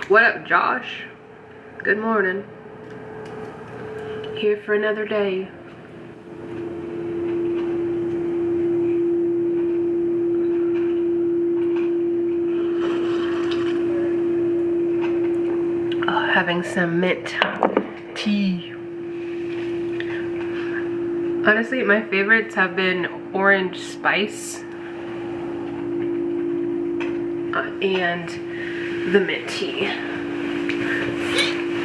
What up, Josh? Good morning. Here for another day. Oh, having some mint tea. Honestly, my favorites have been orange spice and the mint tea.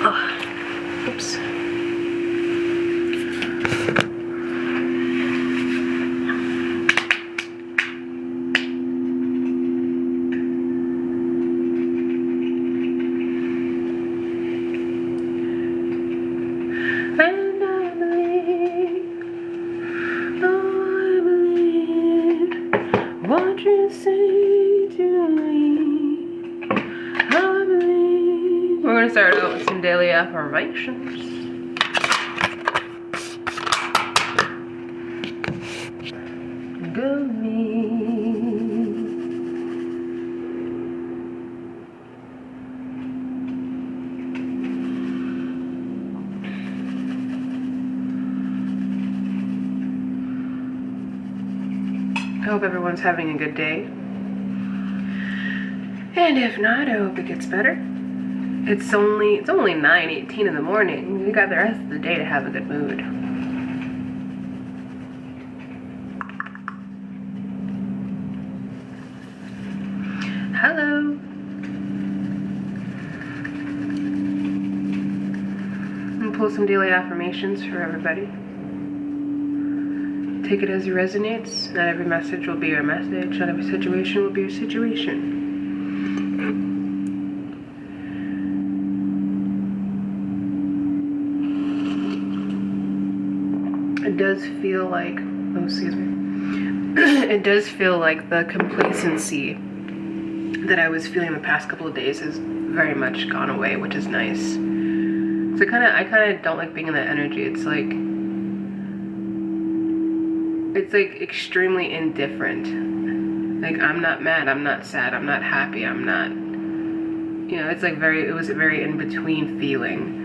Oh, oops. And I believe, oh, I believe what you say to me. I believe. We're gonna start out with some daily affirmations. Go me. I hope everyone's having a good day. And if not, I hope it gets better. It's only 9:18 in the morning. You got the rest of the day to have a good mood. Hello. I'm gonna pull some daily affirmations for everybody. Take it as it resonates. Not every message will be your message. Not every situation will be your situation. It does feel like, oh, excuse me. It does feel like the complacency that I was feeling the past couple of days has very much gone away, which is nice. So I kind of don't like being in that energy. It's like extremely indifferent. Like, I'm not mad, I'm not sad, I'm not happy, I'm not, you know, it's like it was a very in between feeling.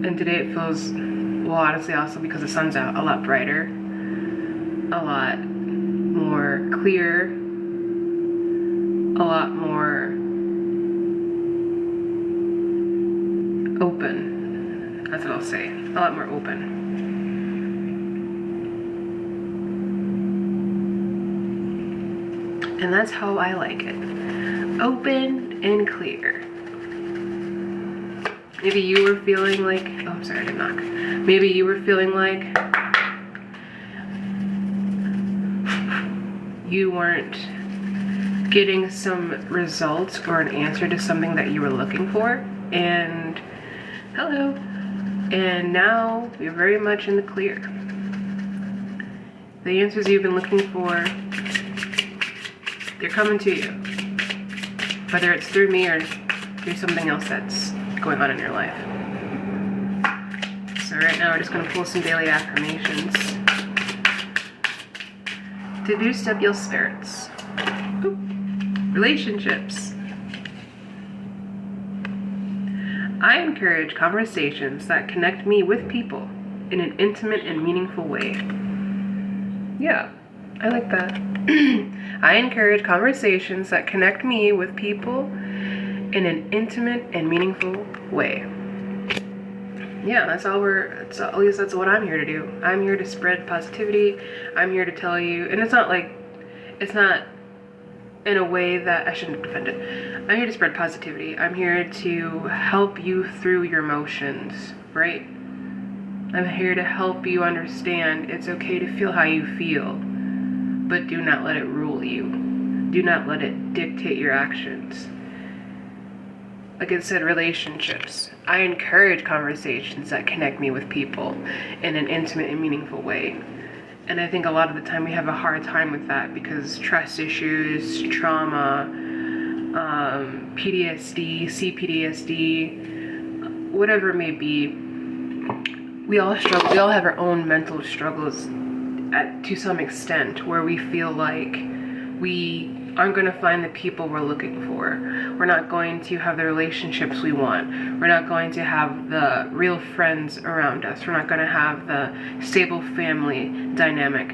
And today it feels, well, honestly, also because the sun's out, a lot brighter, a lot more clear, a lot more open. That's what I'll say. A lot more open. And that's how I like it. Open and clear. Maybe you were feeling like, oh, I'm sorry, I didn't knock. Maybe you were feeling like you weren't getting some results or an answer to something that you were looking for. And hello. And now you're very much in the clear. The answers you've been looking for, they're coming to you. Whether it's through me or through something else that's going on in your life. So right now we're just going to pull some daily affirmations to boost up your spirits. Oop. Relationships. I encourage conversations that connect me with people in an intimate and meaningful way. Yeah, I like that. I encourage conversations that connect me with people in an intimate and meaningful way. Yeah, at least that's what I'm here to do. I'm here to spread positivity. I'm here to tell you, and it's not in a way that I shouldn't defend it. I'm here to spread positivity. I'm here to help you through your emotions, right? I'm here to help you understand it's okay to feel how you feel, but do not let it rule you. Do not let it dictate your actions. Like I said, relationships. I encourage conversations that connect me with people in an intimate and meaningful way. And I think a lot of the time we have a hard time with that because trust issues, trauma, PTSD, CPTSD, whatever it may be, we all struggle. We all have our own mental struggles to some extent, where we feel like we aren't going to find the people we're looking for. We're not going to have the relationships we want. We're not going to have the real friends around us. We're not going to have the stable family dynamic.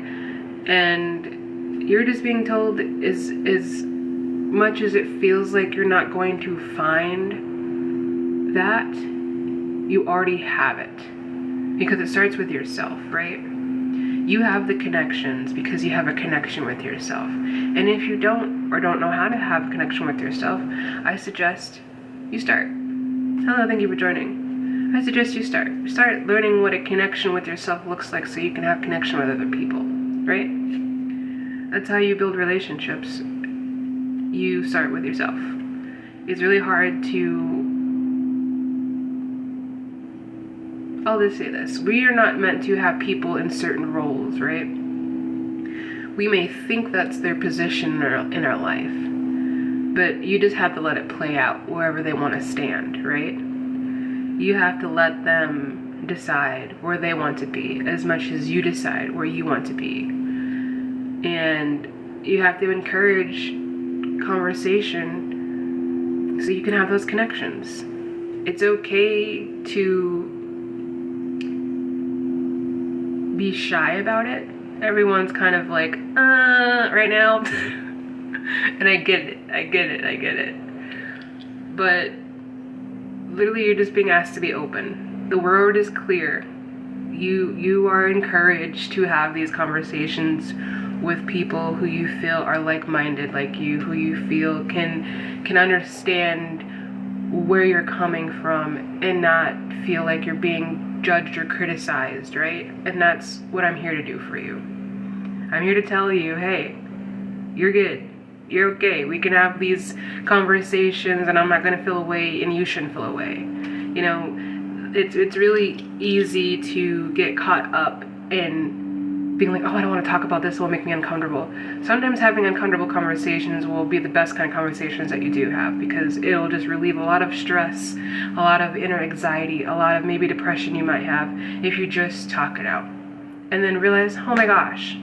And you're just being told, as much as it feels like you're not going to find that, you already have it. Because it starts with yourself, right? You have the connections because you have a connection with yourself. And if you don't, or don't know how to have a connection with yourself, I suggest you start. Hello, thank you for joining. I suggest you start. Start learning what a connection with yourself looks like so you can have connection with other people, right? That's how you build relationships. You start with yourself. It's really hard to... I'll just say this. We are not meant to have people in certain roles, right? We may think that's their position in our life, but you just have to let it play out wherever they want to stand, right? You have to let them decide where they want to be as much as you decide where you want to be. And you have to encourage conversation so you can have those connections. It's okay to be shy about it. Everyone's kind of like, right now. And I get it. But literally you're just being asked to be open. The word is clear. You are encouraged to have these conversations with people who you feel are like-minded like you, who you feel can understand where you're coming from and not feel like you're being judged or criticized, right? And that's what I'm here to do for you. I'm here to tell you, hey, you're good. You're okay. We can have these conversations and I'm not going to feel away and you shouldn't feel away. You know, it's really easy to get caught up in being like, oh, I don't want to talk about this, it will make me uncomfortable. Sometimes having uncomfortable conversations will be the best kind of conversations that you do have, because it'll just relieve a lot of stress, a lot of inner anxiety, a lot of maybe depression you might have if you just talk it out. And then realize, oh my gosh,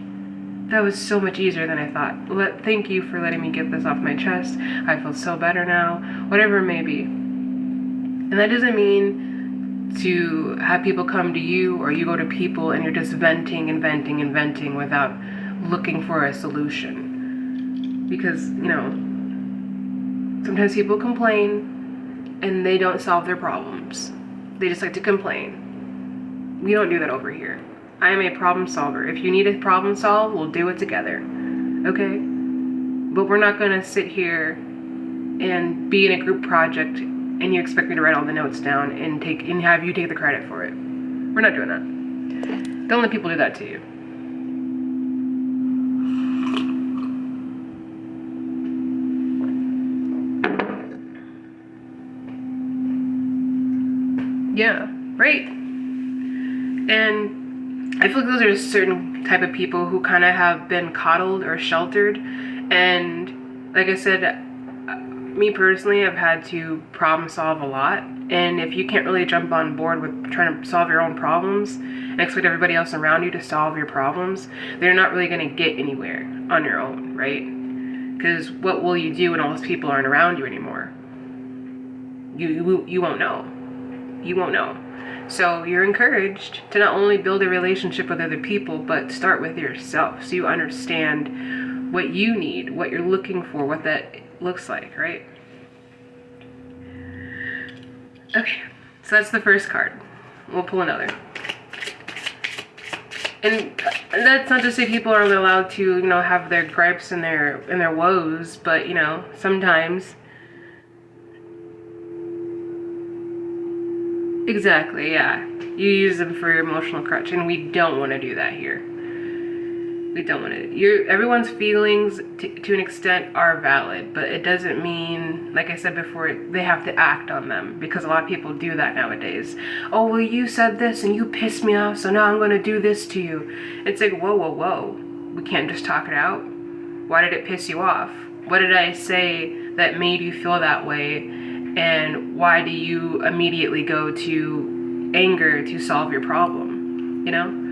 that was so much easier than I thought. Thank you for letting me get this off my chest. I feel so better now, whatever it may be. And that doesn't mean to have people come to you or you go to people and you're just venting and venting and venting without looking for a solution. Because, you know, sometimes people complain and they don't solve their problems. They just like to complain. We don't do that over here. I am a problem solver. If you need a problem solved, we'll do it together. Okay? But we're not gonna sit here and be in a group project and you expect me to write all the notes down and have you take the credit for it. We're not doing that. Don't let people do that to you. Yeah, right. And I feel like those are certain type of people who kind of have been coddled or sheltered. And like I said, me personally, I've had to problem solve a lot. And if you can't really jump on board with trying to solve your own problems and expect everybody else around you to solve your problems, they're not really going to get anywhere on your own, right? Because what will you do when all those people aren't around you anymore? You won't know. You won't know. So you're encouraged to not only build a relationship with other people, but start with yourself so you understand what you need, what you're looking for, what that looks like, right? Okay, so that's the first card. We'll pull another. And that's not to say people aren't allowed to, you know, have their gripes and their woes, but, you know, sometimes. Exactly, yeah. You use them for your emotional crutch, and we don't want to do that here. We don't want to. Everyone's feelings, to an extent, are valid, but it doesn't mean, like I said before, they have to act on them, because a lot of people do that nowadays. Oh, well, you said this and you pissed me off, so now I'm going to do this to you. It's like, whoa, whoa, whoa. We can't just talk it out. Why did it piss you off? What did I say that made you feel that way? And why do you immediately go to anger to solve your problem? You know?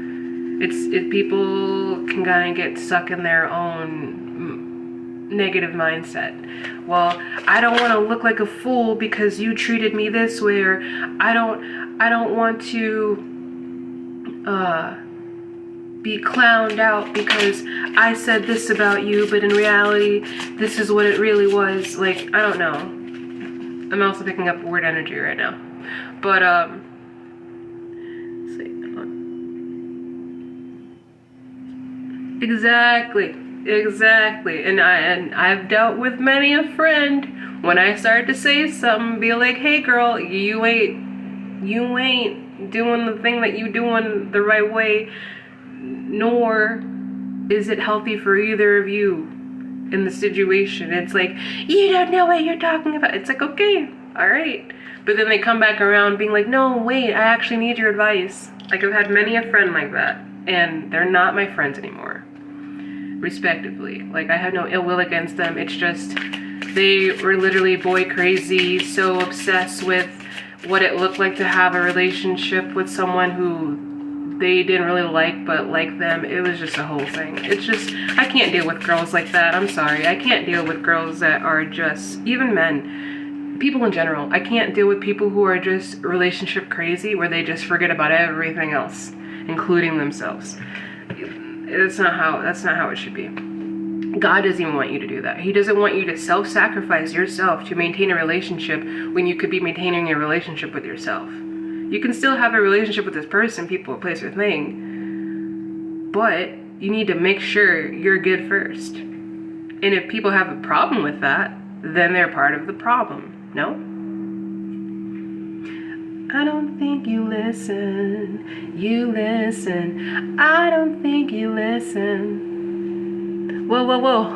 People can kind of get stuck in their own negative mindset. Well, I don't want to look like a fool because you treated me this way, or I don't want to be clowned out because I said this about you, but in reality, this is what it really was. Like, I don't know. I'm also picking up word energy right now. But, let's see. Exactly. And I've dealt with many a friend when I start to say something, be like, hey girl, you ain't doing the thing that you doing the right way, nor is it healthy for either of you in the situation. It's like, you don't know what you're talking about. It's like, okay, all right. But then they come back around being like, no, wait, I actually need your advice. Like, I've had many a friend like that, and they're not my friends anymore, respectively. Like, I have no ill will against them. It's just they were literally boy crazy, so obsessed with what it looked like to have a relationship with someone who they didn't really like but liked them. It was just a whole thing. It's just, I can't deal with girls like that. I'm sorry. I can't deal with girls that are just, even men, people in general. I can't deal with people who are just relationship crazy, where they just forget about everything else, including themselves. That's not how it should be. God doesn't even want you to do that. He doesn't want you to self-sacrifice yourself to maintain a relationship when you could be maintaining a relationship with yourself. You can still have a relationship with this person, people, place, or thing, but you need to make sure you're good first. And if people have a problem with that, then they're part of the problem, no? I don't think you listen. You listen. I don't think you listen. Whoa, whoa, whoa.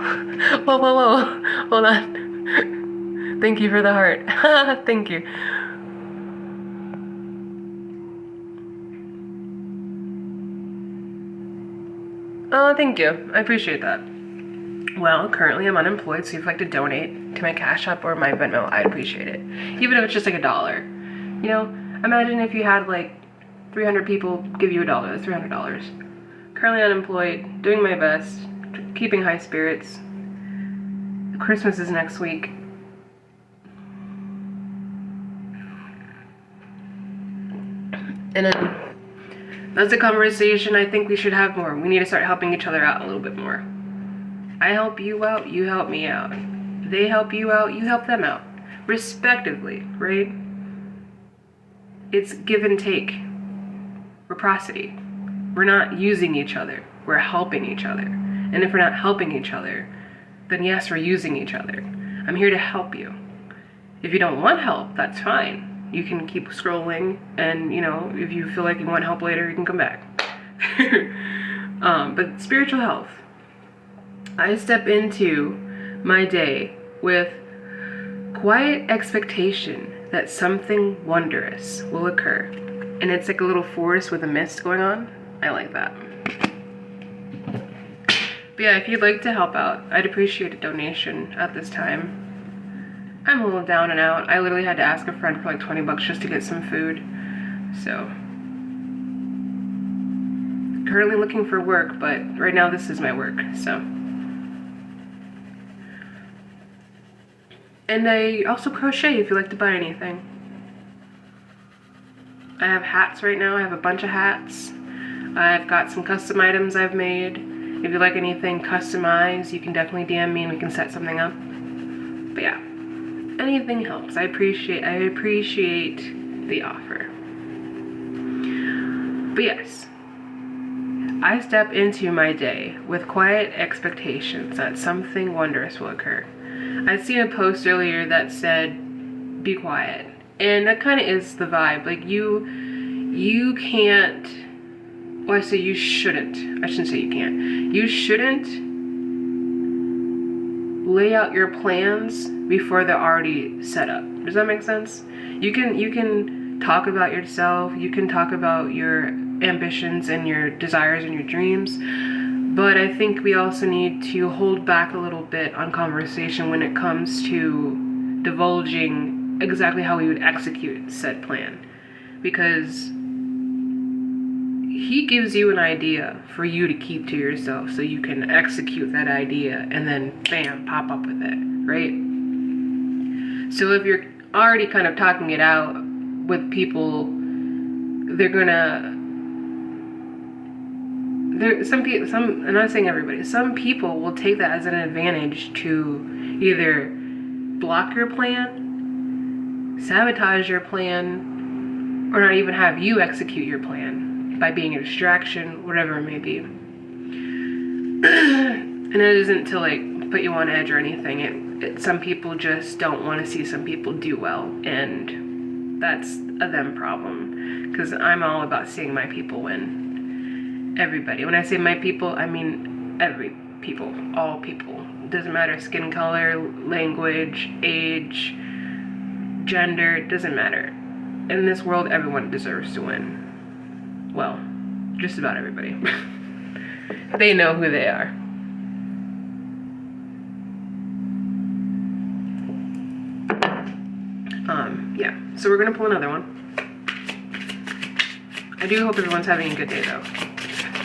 Whoa, whoa, whoa. Hold on. Thank you for the heart. Thank you. Oh, thank you. I appreciate that. Well, currently I'm unemployed, so if you'd like to donate to my Cash App or my Venmo, I'd appreciate it. Even if it's just like $1. You know, imagine if you had like 300 people give you $1, that's $300. Currently unemployed, doing my best, keeping high spirits. Christmas is next week. And then that's a conversation I think we should have more. We need to start helping each other out a little bit more. I help you out, you help me out. They help you out, you help them out. Respectively, right? It's give and take. Reciprocity. We're not using each other. We're helping each other. And if we're not helping each other, then yes, we're using each other. I'm here to help you. If you don't want help, that's fine. You can keep scrolling, and you know, if you feel like you want help later, you can come back. But spiritual health. I step into my day with quiet expectation that something wondrous will occur. And it's like a little forest with a mist going on. I like that. But yeah, if you'd like to help out, I'd appreciate a donation at this time. I'm a little down and out. I literally had to ask a friend for like 20 bucks just to get some food. So, currently looking for work, but right now this is my work, so. And I also crochet if you'd like to buy anything. I have hats right now. I have a bunch of hats. I've got some custom items I've made. If you like anything customized, you can definitely DM me and we can set something up. But yeah, anything helps. I appreciate the offer. But yes, I step into my day with quiet expectations that something wondrous will occur. I'd seen a post earlier that said, be quiet. And that kind of is the vibe. Like you you can't, well, I say you shouldn't. I shouldn't say you can't. You shouldn't lay out your plans before they're already set up. Does that make sense? You can talk about yourself, you can talk about your ambitions and your desires and your dreams, but I think we also need to hold back a little bit on conversation when it comes to divulging exactly how we would execute said plan, because he gives you an idea for you to keep to yourself so you can execute that idea and then bam, pop up with it, right? So if you're already kind of talking it out with people, I'm not saying everybody, some people will take that as an advantage to either block your plan, sabotage your plan, or not even have you execute your plan by being a distraction, whatever it may be. And it isn't to like put you on edge or anything. Some people just don't want to see some people do well, and that's a them problem, because I'm all about seeing my people win. Everybody. When I say my people, I mean every people, all people. It doesn't matter skin color, language, age, gender, it doesn't matter. In this world, everyone deserves to win. Well, just about everybody. They know who they are. Yeah, so we're gonna pull another one. I do hope everyone's having a good day though.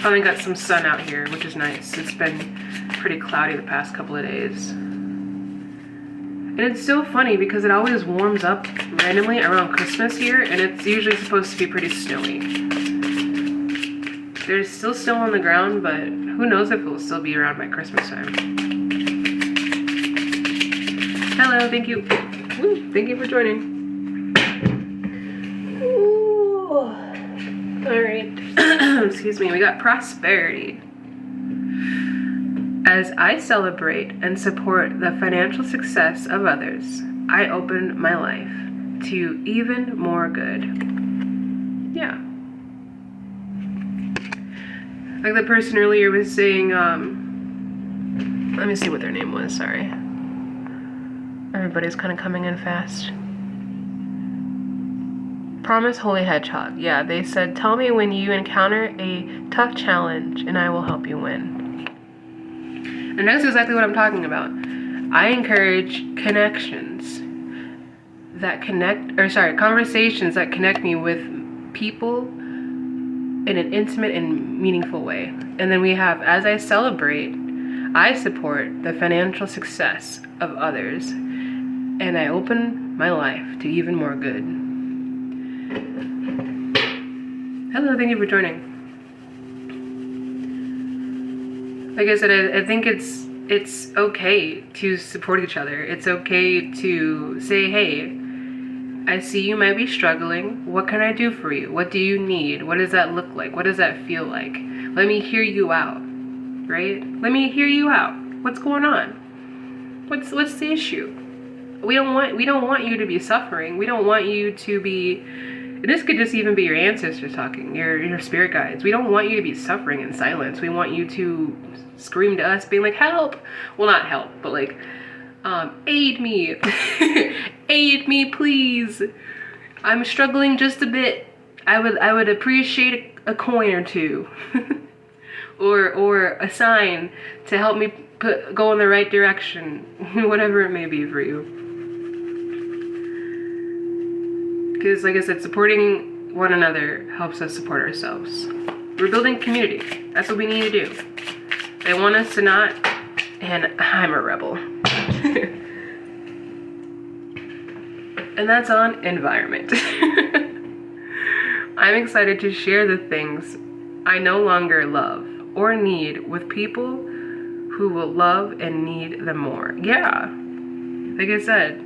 Finally got some sun out here, which is nice. It's been pretty cloudy the past couple of days. And it's so funny because it always warms up randomly around Christmas here, and it's usually supposed to be pretty snowy. There's still snow on the ground, but who knows if it will still be around by Christmas time. Hello, thank you. Woo, thank you for joining. Alright. Excuse me, we got prosperity. As I celebrate and support the financial success of others, I open my life to even more good. Yeah. Like the person earlier was saying, let me see what their name was, sorry. Everybody's kind of coming in fast. Promise Holy Hedgehog. Yeah, they said, tell me when you encounter a tough challenge and I will help you win. And that's exactly what I'm talking about. I encourage conversations that connect me with people in an intimate and meaningful way. And then we have, as I celebrate, I support the financial success of others, and I open my life to even more good. Hello, thank you for joining. Like I said, I think it's okay to support each other. It's okay to say, hey, I see you might be struggling. What can I do for you? What do you need? What does that look like? What does that feel like? Let me hear you out, right? Let me hear you out. What's going on? What's the issue? We don't want you to be suffering. We don't want you to be, this could just even be your ancestors talking, your spirit guides. We don't want you to be suffering in silence. We want you to scream to us being like, help. Well, not help, but like, aid me. Aid me, please. I'm struggling just a bit. I would appreciate a coin or two. or a sign to help me go in the right direction. Whatever it may be for you. Because like I said, supporting one another helps us support ourselves. We're building community. That's what we need to do. They want us to not, and I'm a rebel. And that's on environment. I'm excited to share the things I no longer love or need with people who will love and need them more. Yeah. Like I said,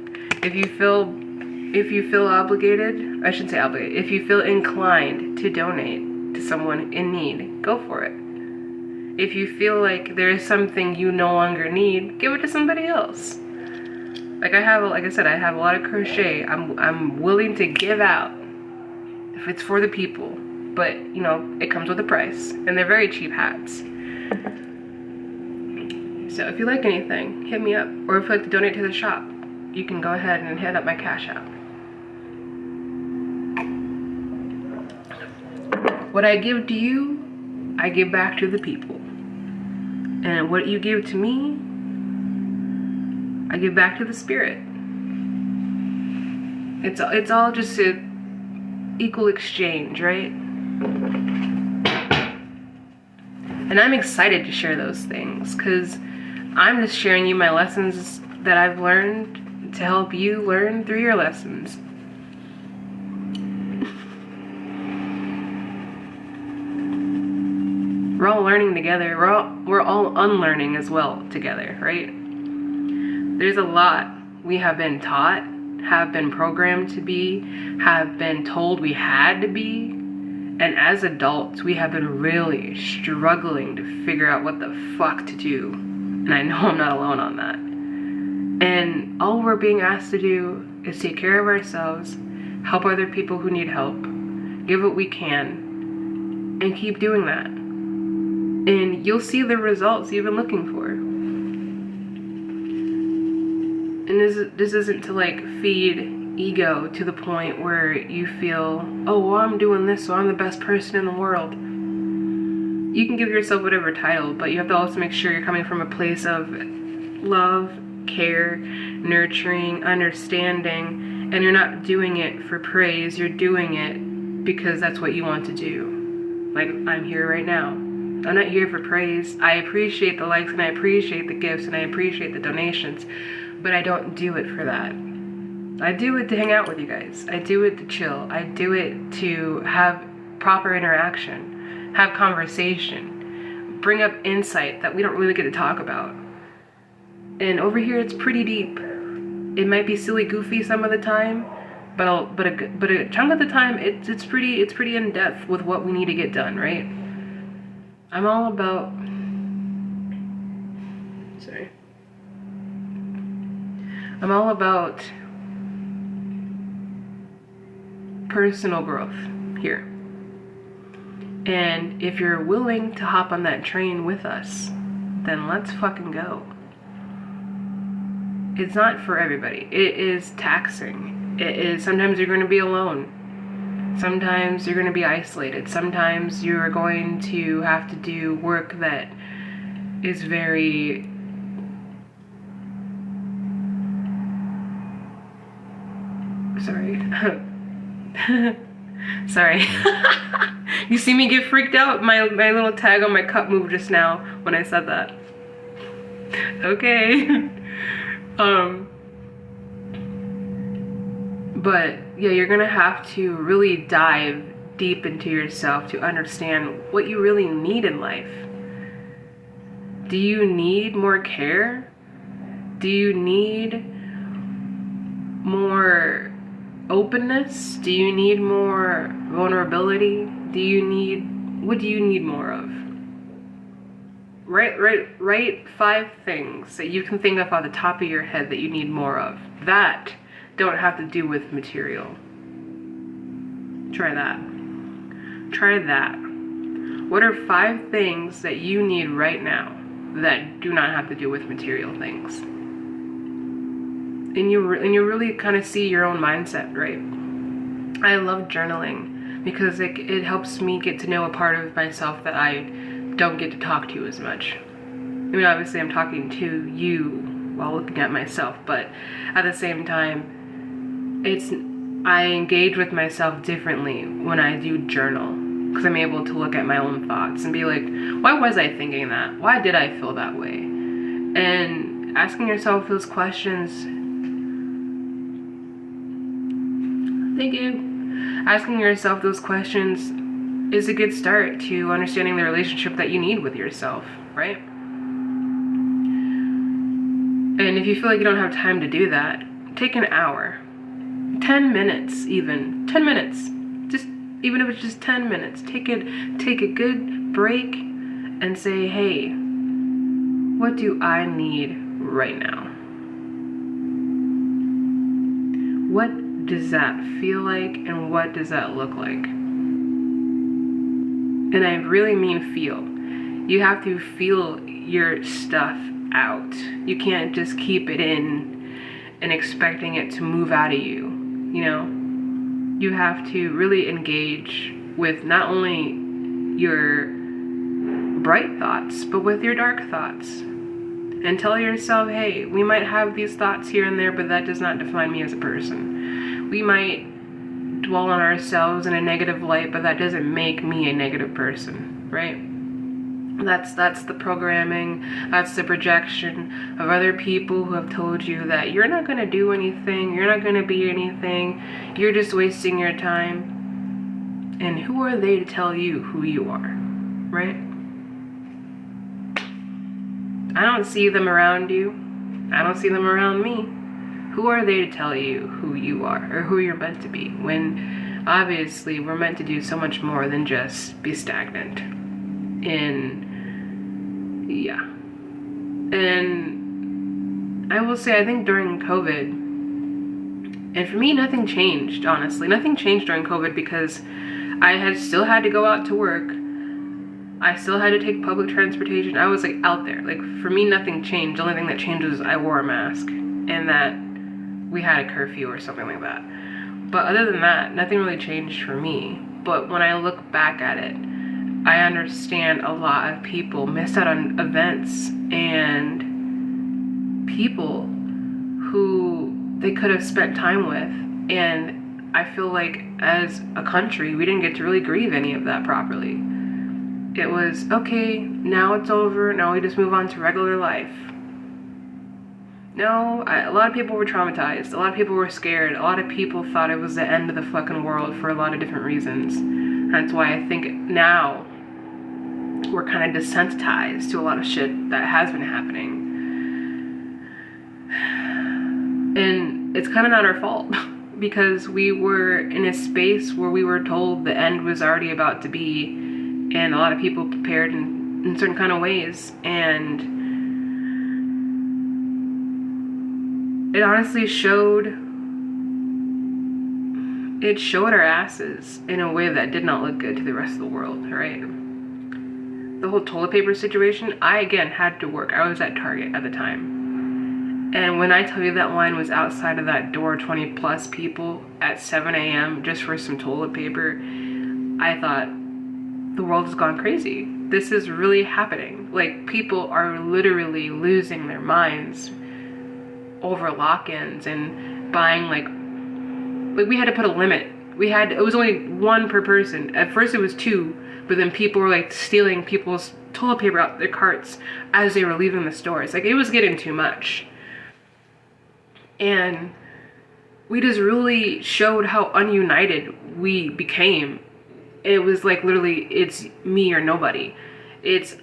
if you feel obligated, I shouldn't say obligated, if you feel inclined to donate to someone in need, go for it. If you feel like there is something you no longer need, give it to somebody else. Like I said, I have a lot of crochet. I'm willing to give out if it's for the people. But, you know, it comes with a price. And they're very cheap hats. So if you like anything, hit me up. Or if you'd like to donate to the shop, you can go ahead and hit up my Cash App. What I give to you, I give back to the people. And what you give to me, I give back to the spirit. It's all just an equal exchange, right? And I'm excited to share those things because I'm just sharing you my lessons that I've learned to help you learn through your lessons. We're all learning together. We're all unlearning as well together, right? There's a lot we have been taught, have been programmed to be, have been told we had to be. And as adults, we have been really struggling to figure out what the fuck to do. And I know I'm not alone on that. And all we're being asked to do is take care of ourselves, help other people who need help, give what we can, and keep doing that. And you'll see the results you've been looking for. And this isn't to like feed ego to the point where you feel, oh, well, I'm doing this, so I'm the best person in the world. You can give yourself whatever title, but you have to also make sure you're coming from a place of love, care, nurturing, understanding, and you're not doing it for praise, you're doing it because that's what you want to do. Like, I'm here right now. I'm not here for praise. I appreciate the likes and I appreciate the gifts and I appreciate the donations, but I don't do it for that. I do it to hang out with you guys. I do it to chill. I do it to have proper interaction, have conversation, bring up insight that we don't really get to talk about. And over here, it's pretty deep. It might be silly, goofy some of the time, but a chunk of the time, it's pretty in depth with what we need to get done, right? I'm all about. Sorry. I'm all about personal growth here. And if you're willing to hop on that train with us, then let's fucking go. It's not for everybody. It is taxing. It is, sometimes you're going to be alone. Sometimes you're going to be isolated. Sometimes you're going to have to do work that is very sorry. Sorry. You see me get freaked out? My little tag on my cup moved just now when I said that. Okay. But yeah, you're gonna have to really dive deep into yourself to understand what you really need in life. Do you need more care? Do you need more openness? Do you need more vulnerability? What do you need more of? Write 5 things that you can think of off the top of your head that you need more of. That don't have to do with material. Try that. Try that. What are 5 things that you need right now that do not have to do with material things? And you really kind of see your own mindset, right? I love journaling because it helps me get to know a part of myself that I don't get to talk to as much. I mean, obviously I'm talking to you while looking at myself, but at the same time, I engage with myself differently when I do journal, because I'm able to look at my own thoughts and be like, why was I thinking that? Why did I feel that way? And asking yourself those questions. Thank you. Asking yourself those questions is a good start to understanding the relationship that you need with yourself, right? And if you feel like you don't have time to do that, take an hour. 10 minutes even. 10 minutes. Just, even if it's just 10 minutes. Take a good break and say, hey, what do I need right now? What does that feel like, and what does that look like? And I really mean feel. You have to feel your stuff out. You can't just keep it in and expecting it to move out of you, you know? You have to really engage with not only your bright thoughts, but with your dark thoughts. And tell yourself, hey, we might have these thoughts here and there, but that does not define me as a person. We might dwell on ourselves in a negative light, but that doesn't make me a negative person, right? That's the programming, that's the projection of other people who have told you that you're not going to do anything, you're not going to be anything, you're just wasting your time. And who are they to tell you who you are, right? I don't see them around you. I don't see them around me. Who are they to tell you who you are or who you're meant to be, when obviously we're meant to do so much more than just be stagnant? And I will say, I think during COVID, and for me, nothing changed, honestly. Nothing changed during COVID because I still had to go out to work. I still had to take public transportation. I was like out there. Like for me, nothing changed. The only thing that changed was I wore a mask and that we had a curfew or something like that. But other than that, nothing really changed for me. But when I look back at it, I understand a lot of people missed out on events and people who they could have spent time with. And I feel like as a country, we didn't get to really grieve any of that properly. It was, okay, now it's over, now we just move on to regular life. No, a lot of people were traumatized, a lot of people were scared, a lot of people thought it was the end of the fucking world for a lot of different reasons. That's why I think now we're kind of desensitized to a lot of shit that has been happening. And it's kind of not our fault because we were in a space where we were told the end was already about to be, and a lot of people prepared in certain kind of ways, and it honestly showed our asses in a way that did not look good to the rest of the world, right? The whole toilet paper situation, I again had to work. I was at Target at the time. And when I tell you that line was outside of that door, 20 plus people at 7 a.m. just for some toilet paper, I thought, the world has gone crazy. This is really happening. Like, people are literally losing their minds over lock-ins and buying like we had to put a limit. It was only one per person. At first it was two, but then people were like stealing people's toilet paper out their carts as they were leaving the stores. Like, it was getting too much. And we just really showed how ununited we became. It was like literally, it's me or nobody. It's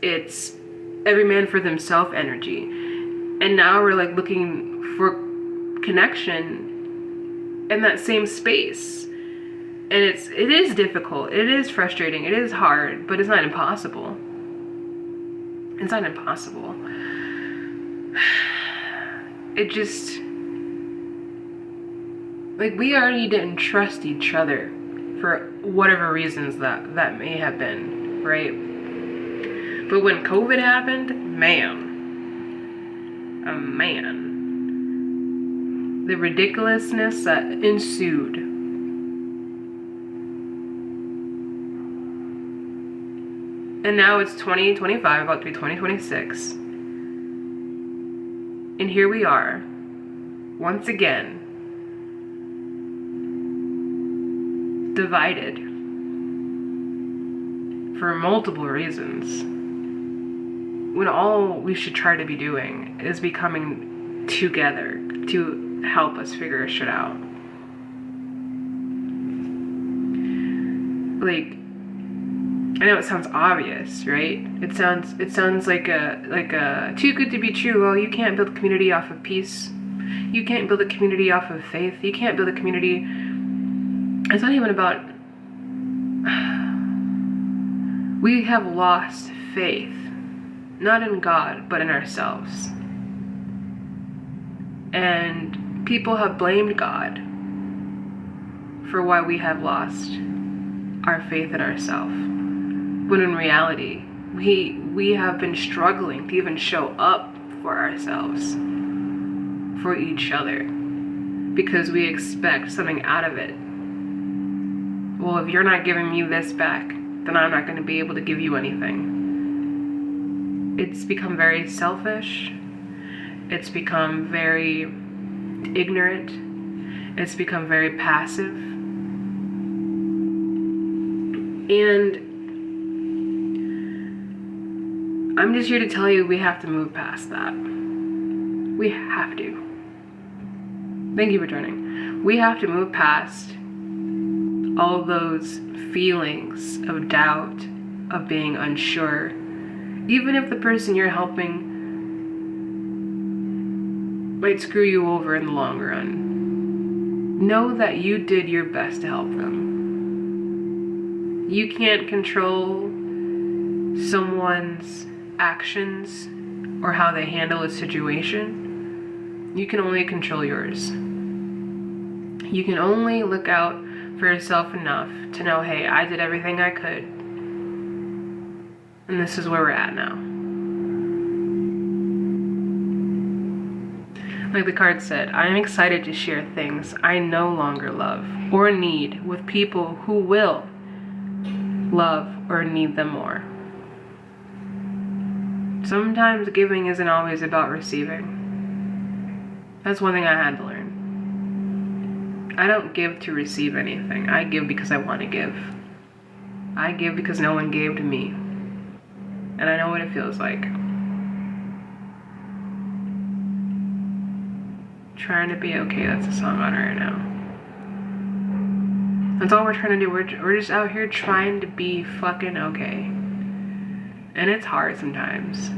every man for themselves energy. And now we're like looking for connection in that same space. And it is difficult. It is frustrating. It is hard, but it's not impossible. It's not impossible. It just, like, we already didn't trust each other for whatever reasons that may have been, right? But when COVID happened, man, the ridiculousness that ensued. And now it's 2025, about to be 2026. And here we are, once again, divided for multiple reasons, when all we should try to be doing is becoming together to help us figure shit out. Like, I know it sounds obvious, right? It sounds like a too good to be true. Well, you can't build a community off of peace. You can't build a community off of faith. You can't build a community. It's not even about. We have lost faith, not in God, but in ourselves. And people have blamed God for why we have lost our faith in ourselves. When in reality, we have been struggling to even show up for ourselves, for each other, because we expect something out of it. Well, if you're not giving me this back, then I'm not going to be able to give you anything. It's become very selfish. It's become very ignorant. It's become very passive. And I'm just here to tell you, we have to move past that. We have to. Thank you for joining. We have to move past all those feelings of doubt, of being unsure. Even if the person you're helping might screw you over in the long run, know that you did your best to help them. You can't control someone's actions or how they handle a situation. You can only control yours. You can only look out for yourself enough to know, hey, I did everything I could, and this is where we're at now. Like the card said, I am excited to share things I no longer love or need with people who will love or need them more. Sometimes giving isn't always about receiving. That's one thing I had to learn. I don't give to receive anything. I give because I want to give. I give because no one gave to me. And I know what it feels like. Trying to be okay, that's a song on right now. That's all we're trying to do. We're just out here trying to be fucking okay. And it's hard sometimes.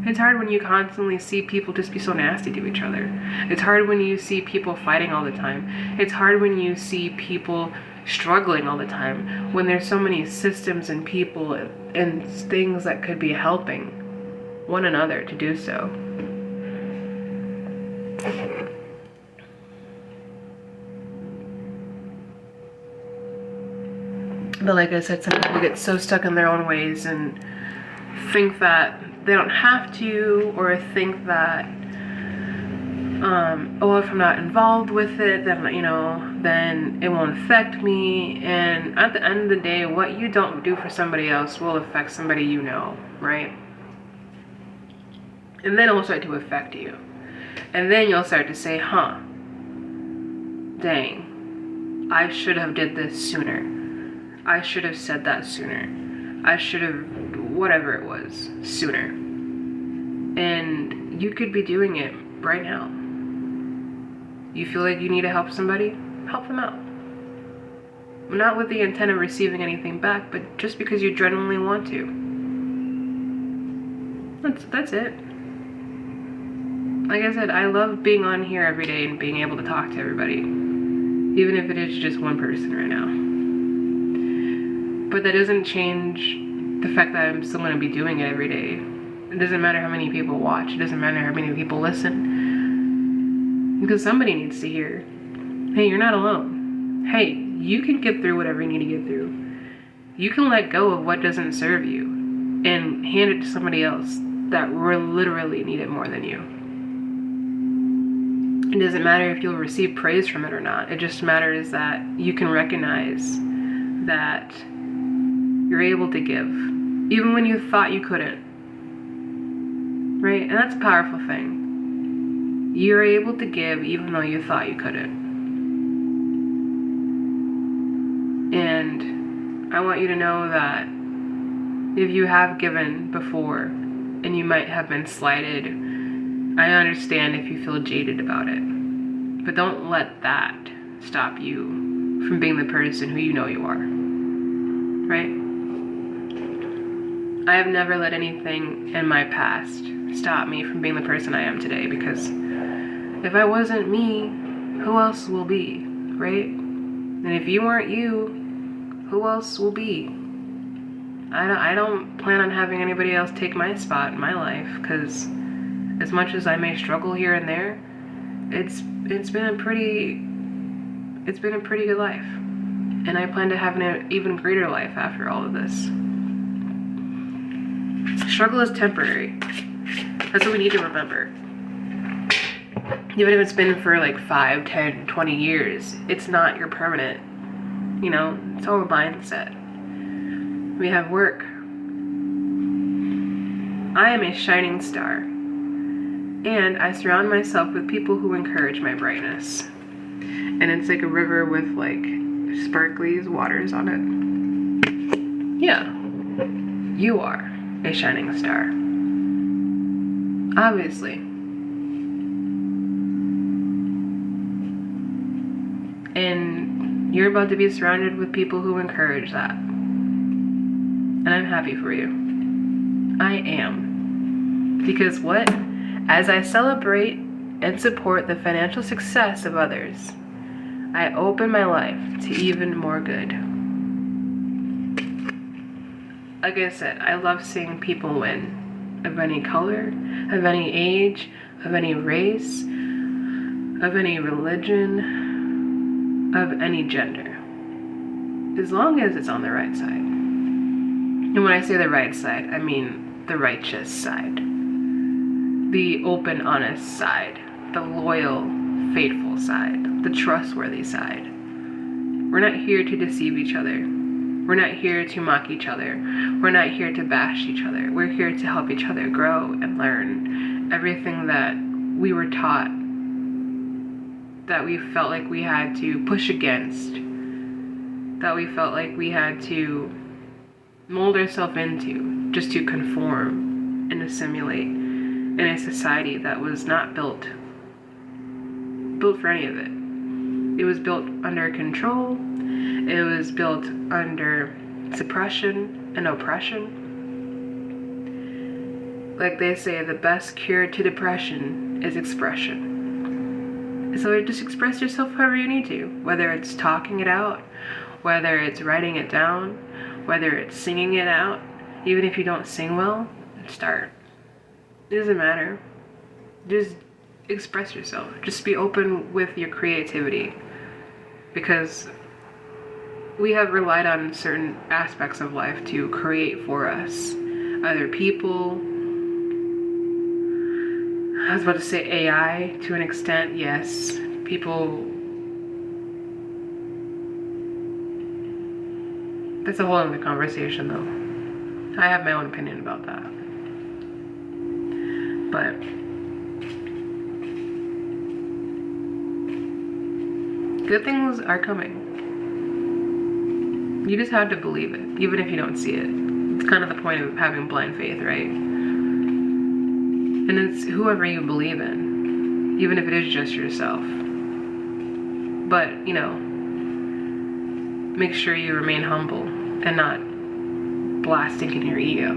It's hard when you constantly see people just be so nasty to each other. It's hard when you see people fighting all the time. It's hard when you see people struggling all the time. When there's so many systems and people and things that could be helping one another to do so. But like I said, some people get so stuck in their own ways and think that they don't have to, or think that, oh, if I'm not involved with it, then, then it won't affect me. And at the end of the day, what you don't do for somebody else will affect somebody you know, right? And then it will start to affect you. And then you'll start to say, huh, dang, I should have did this sooner. I should have said that sooner. I should have, whatever it was, sooner. And you could be doing it right now. You feel like you need to help somebody? Help them out. Not with the intent of receiving anything back, but just because you genuinely want to. That's it. Like I said, I love being on here every day and being able to talk to everybody. Even if it is just one person right now. But that doesn't change the fact that I'm still going to be doing it every day. It doesn't matter how many people watch. It doesn't matter how many people listen. Because somebody needs to hear, hey, you're not alone. Hey, you can get through whatever you need to get through. You can let go of what doesn't serve you and hand it to somebody else that will literally need it more than you. It doesn't matter if you'll receive praise from it or not. It just matters that you can recognize that you're able to give, even when you thought you couldn't, right? And that's a powerful thing. You're able to give even though you thought you couldn't. And I want you to know that if you have given before and you might have been slighted, I understand if you feel jaded about it. But don't let that stop you from being the person who you know you are, right? I have never let anything in my past stop me from being the person I am today, because if I wasn't me, who else will be, right? And if you weren't you, who else will be? I don't plan on having anybody else take my spot in my life, because as much as I may struggle here and there, it's been a pretty good life. And I plan to have an even greater life after all of this. Struggle is temporary. That's what we need to remember. Even if it's been for like 5, 10, 20 years, it's not your permanent. You know, it's all a mindset. We have work. I am a shining star. And I surround myself with people who encourage my brightness. And it's like a river with like sparkly waters on it. Yeah. You are a shining star. Obviously. And you're about to be surrounded with people who encourage that. And I'm happy for you. I am. Because what? As I celebrate and support the financial success of others, I open my life to even more good. Like I said, I love seeing people win. Of any color, of any age, of any race, of any religion, of any gender. As long as it's on the right side. And when I say the right side, I mean the righteous side. The open, honest side. The loyal, faithful side. The trustworthy side. We're not here to deceive each other. We're not here to mock each other. We're not here to bash each other. We're here to help each other grow and learn everything that we were taught, that we felt like we had to push against, that we felt like we had to mold ourselves into just to conform and assimilate in a society that was not built for any of it. It was built under control. It was built under suppression and oppression. Like they say, the best cure to depression is expression. So just express yourself however you need to, whether it's talking it out, whether it's writing it down, whether it's singing it out. Even if you don't sing well, start. It doesn't matter. Just express yourself. Just be open with your creativity, because we have relied on certain aspects of life to create for us. Other people, I was about to say AI to an extent, yes. People, that's a whole other conversation though. I have my own opinion about that. But good things are coming. You just have to believe it, even if you don't see it. It's kind of the point of having blind faith, right? And it's whoever you believe in, even if it is just yourself. But, you know, make sure you remain humble and not blasting in your ego.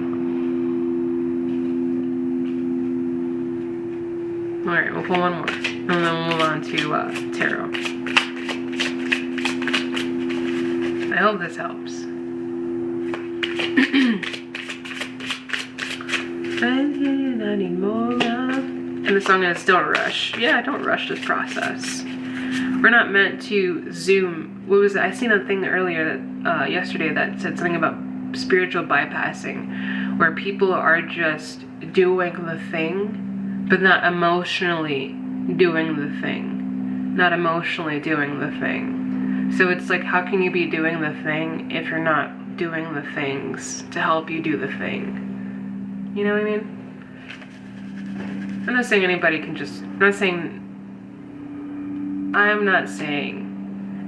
Alright, we'll pull one more, and then we'll move on to tarot. I hope this helps. I need more love. And the song is Don't Rush. Yeah, don't rush this process. We're not meant to zoom. What was it? I seen a thing earlier that yesterday that said something about spiritual bypassing, where people are just doing the thing, but not emotionally doing the thing. Not emotionally doing the thing. So it's like, how can you be doing the thing if you're not doing the things to help you do the thing? You know what I mean? I'm not saying anybody can just, I'm not saying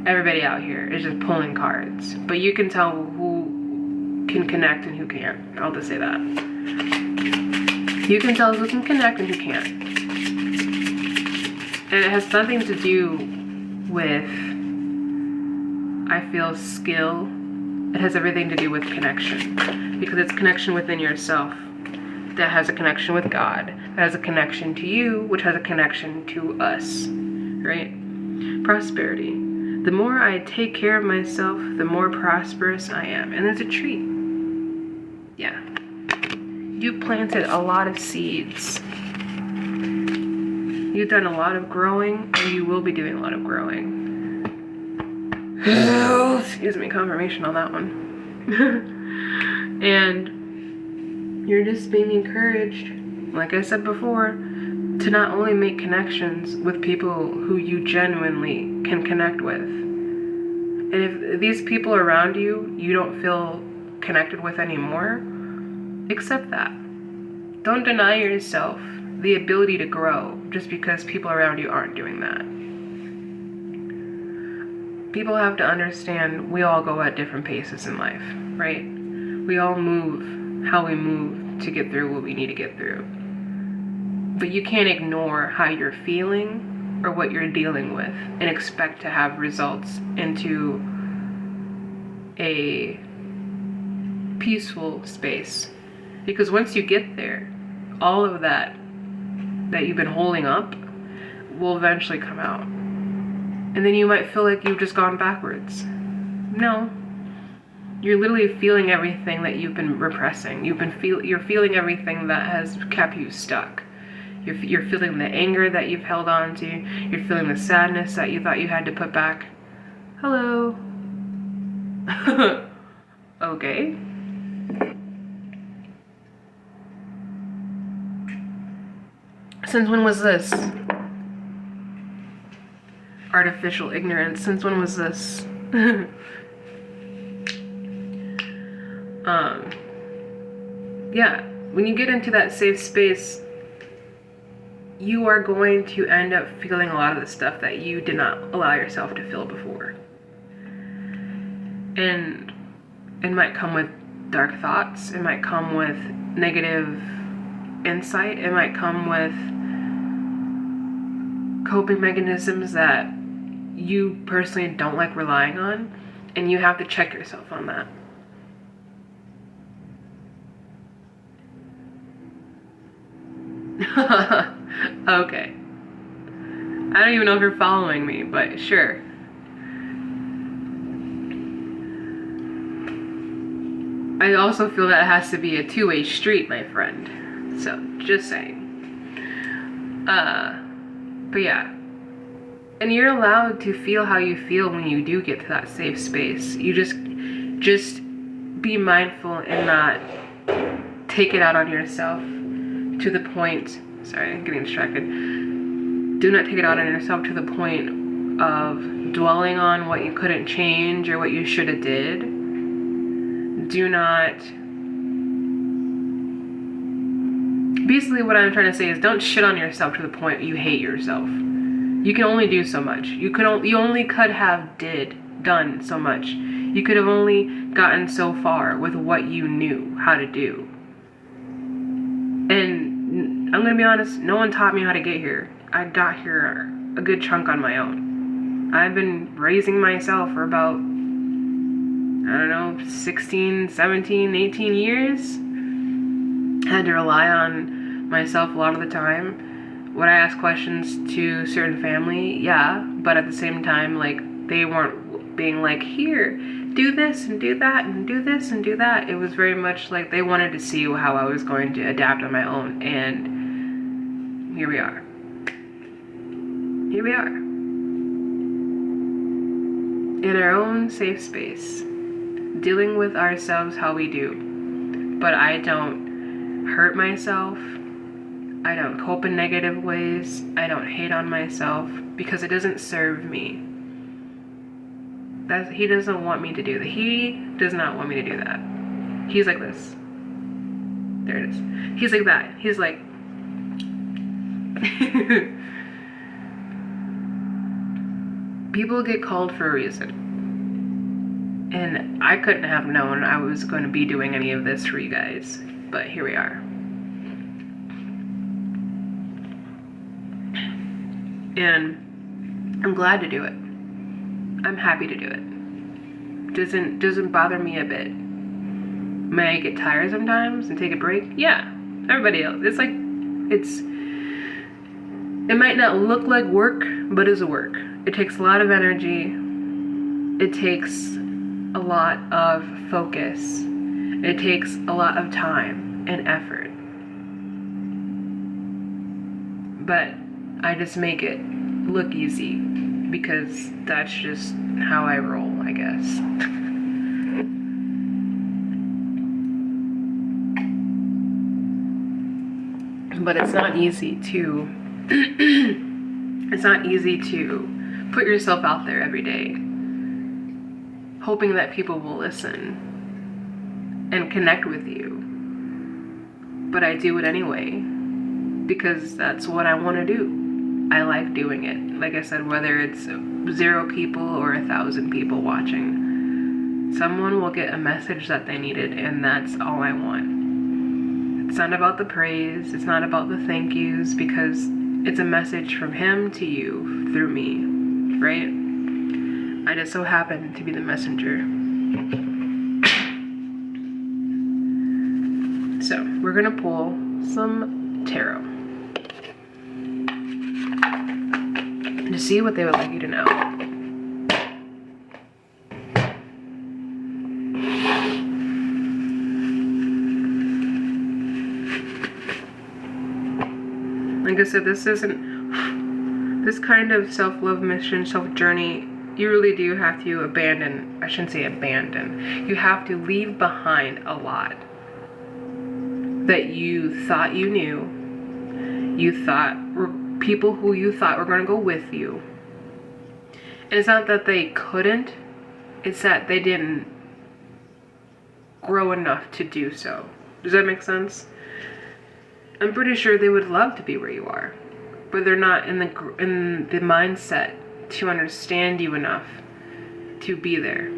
everybody out here is just pulling cards, but you can tell who can connect and who can't. I'll just say that. You can tell who can connect and who can't. And it has nothing to do with, I feel, skill. It has everything to do with connection, because it's connection within yourself that has a connection with God, that has a connection to you, which has a connection to us, right? Prosperity. The more I take care of myself, the more prosperous I am. And it's a treat. Yeah. You've planted a lot of seeds. You've done a lot of growing, and you will be doing a lot of growing. Health excuse me, confirmation on that one. And you're just being encouraged, like I said before, to not only make connections with people who you genuinely can connect with. And if these people around you, you don't feel connected with anymore, accept that. Don't deny yourself the ability to grow just because people around you aren't doing that. People have to understand we all go at different paces in life, right? We all move how we move to get through what we need to get through. But you can't ignore how you're feeling or what you're dealing with and expect to have results into a peaceful space. Because once you get there, all of that you've been holding up will eventually come out. And then you might feel like you've just gone backwards. No. You're literally feeling everything that you've been repressing. You're feeling everything that has kept you stuck. You're feeling the anger that you've held on to. You're feeling the sadness that you thought you had to put back. Hello. Okay. Since when was this? Artificial ignorance. Since when was this? Yeah, when you get into that safe space, you are going to end up feeling a lot of the stuff that you did not allow yourself to feel before. And it might come with dark thoughts. It might come with negative insight. It might come with coping mechanisms that you personally don't like relying on, and you have to check yourself on that. Okay. I don't even know if you're following me, but sure. I also feel that it has to be a two-way street, my friend. So, just saying. But yeah. And you're allowed to feel how you feel when you do get to that safe space. You just be mindful and not take it out on yourself to the point, sorry, I'm getting distracted. Do not take it out on yourself to the point of dwelling on what you couldn't change or what you should have did. Do not, basically what I'm trying to say is don't shit on yourself to the point you hate yourself. You can only do so much. You only could have done so much. You could have only gotten so far with what you knew how to do. And I'm gonna be honest, no one taught me how to get here. I got here a good chunk on my own. I've been raising myself for about, I don't know, 16, 17, 18 years. I had to rely on myself a lot of the time. Would I ask questions to certain family? Yeah, but at the same time, like, they weren't being like, here, do this and do that and do this and do that. It was very much like they wanted to see how I was going to adapt on my own, and here we are. Here we are. In our own safe space, dealing with ourselves how we do. But I don't hurt myself. I don't cope in negative ways. I don't hate on myself because it doesn't serve me. He doesn't want me to do that. He does not want me to do that. He's like this. There it is. He's like that. He's like... People get called for a reason. And I couldn't have known I was going to be doing any of this for you guys. But here we are. And I'm glad to do it. I'm happy to do it. Doesn't bother me a bit. May I get tired sometimes and take a break? Yeah. Everybody else. It's like, it might not look like work, but it's work. It takes a lot of energy. It takes a lot of focus. It takes a lot of time and effort. But I just make it look easy because that's just how I roll. I guess. But it's not easy to it's not easy to put yourself out there every day hoping that people will listen and connect with you. But I do it anyway because that's what I want to do. I like doing it. Like I said, whether it's 0 people or 1,000 people watching, someone will get a message that they needed, and that's all I want. It's not about the praise, it's not about the thank yous, because it's a message from him to you through me, right? I just so happen to be the messenger. So we're gonna pull some tarot to see what they would like you to know. Like I said, this kind of self-love mission, self-journey, you really do have to abandon, I shouldn't say abandon, you have to leave behind a lot that you thought you knew, you thought were people who you thought were going to go with you. And it's not that they couldn't, it's that they didn't grow enough to do so. Does that make sense? I'm pretty sure they would love to be where you are, but they're not in the mindset to understand you enough to be there.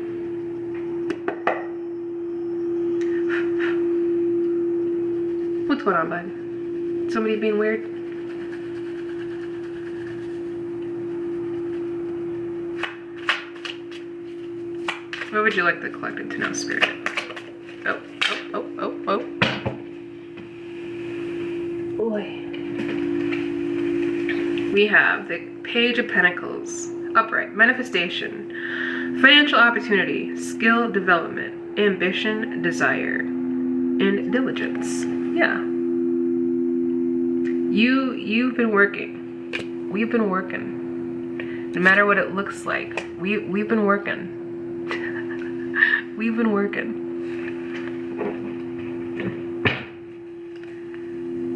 What's going on, bud? Somebody being weird? What would you like the collective to know, Spirit? Oh. Boy. We have the Page of Pentacles, upright, manifestation, financial opportunity, skill development, ambition, desire, and diligence. Yeah. You've been working. We've been working. No matter what it looks like, we've been working. We've been working.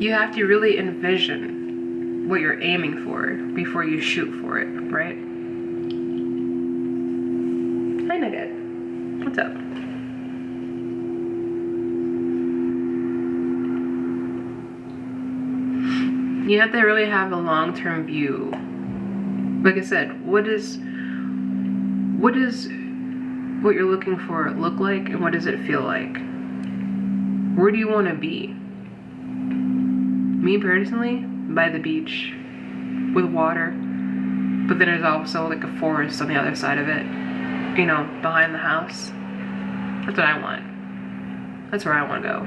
You have to really envision what you're aiming for before you shoot for it, right? Hi, Nugget. What's up? You have to really have a long-term view. Like I said, what does what you're looking for look like, and what does it feel like? Where do you want to be? Me personally, by the beach with water, but then there's also like a forest on the other side of it, you know, behind the house. That's what I want. That's where I want to go.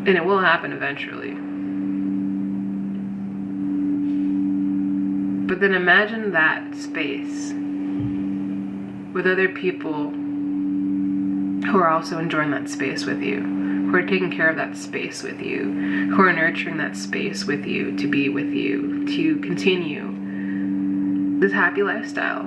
And it will happen eventually. But then imagine that space with other people who are also enjoying that space with you, who are taking care of that space with you, who are nurturing that space with you, to be with you, to continue this happy lifestyle.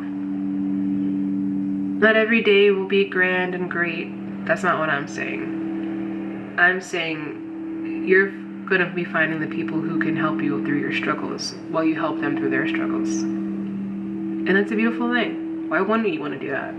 Not every day will be grand and great. That's not what I'm saying. I'm saying you're gonna be finding the people who can help you through your struggles while you help them through their struggles. And that's a beautiful thing. Why wouldn't you want to do that?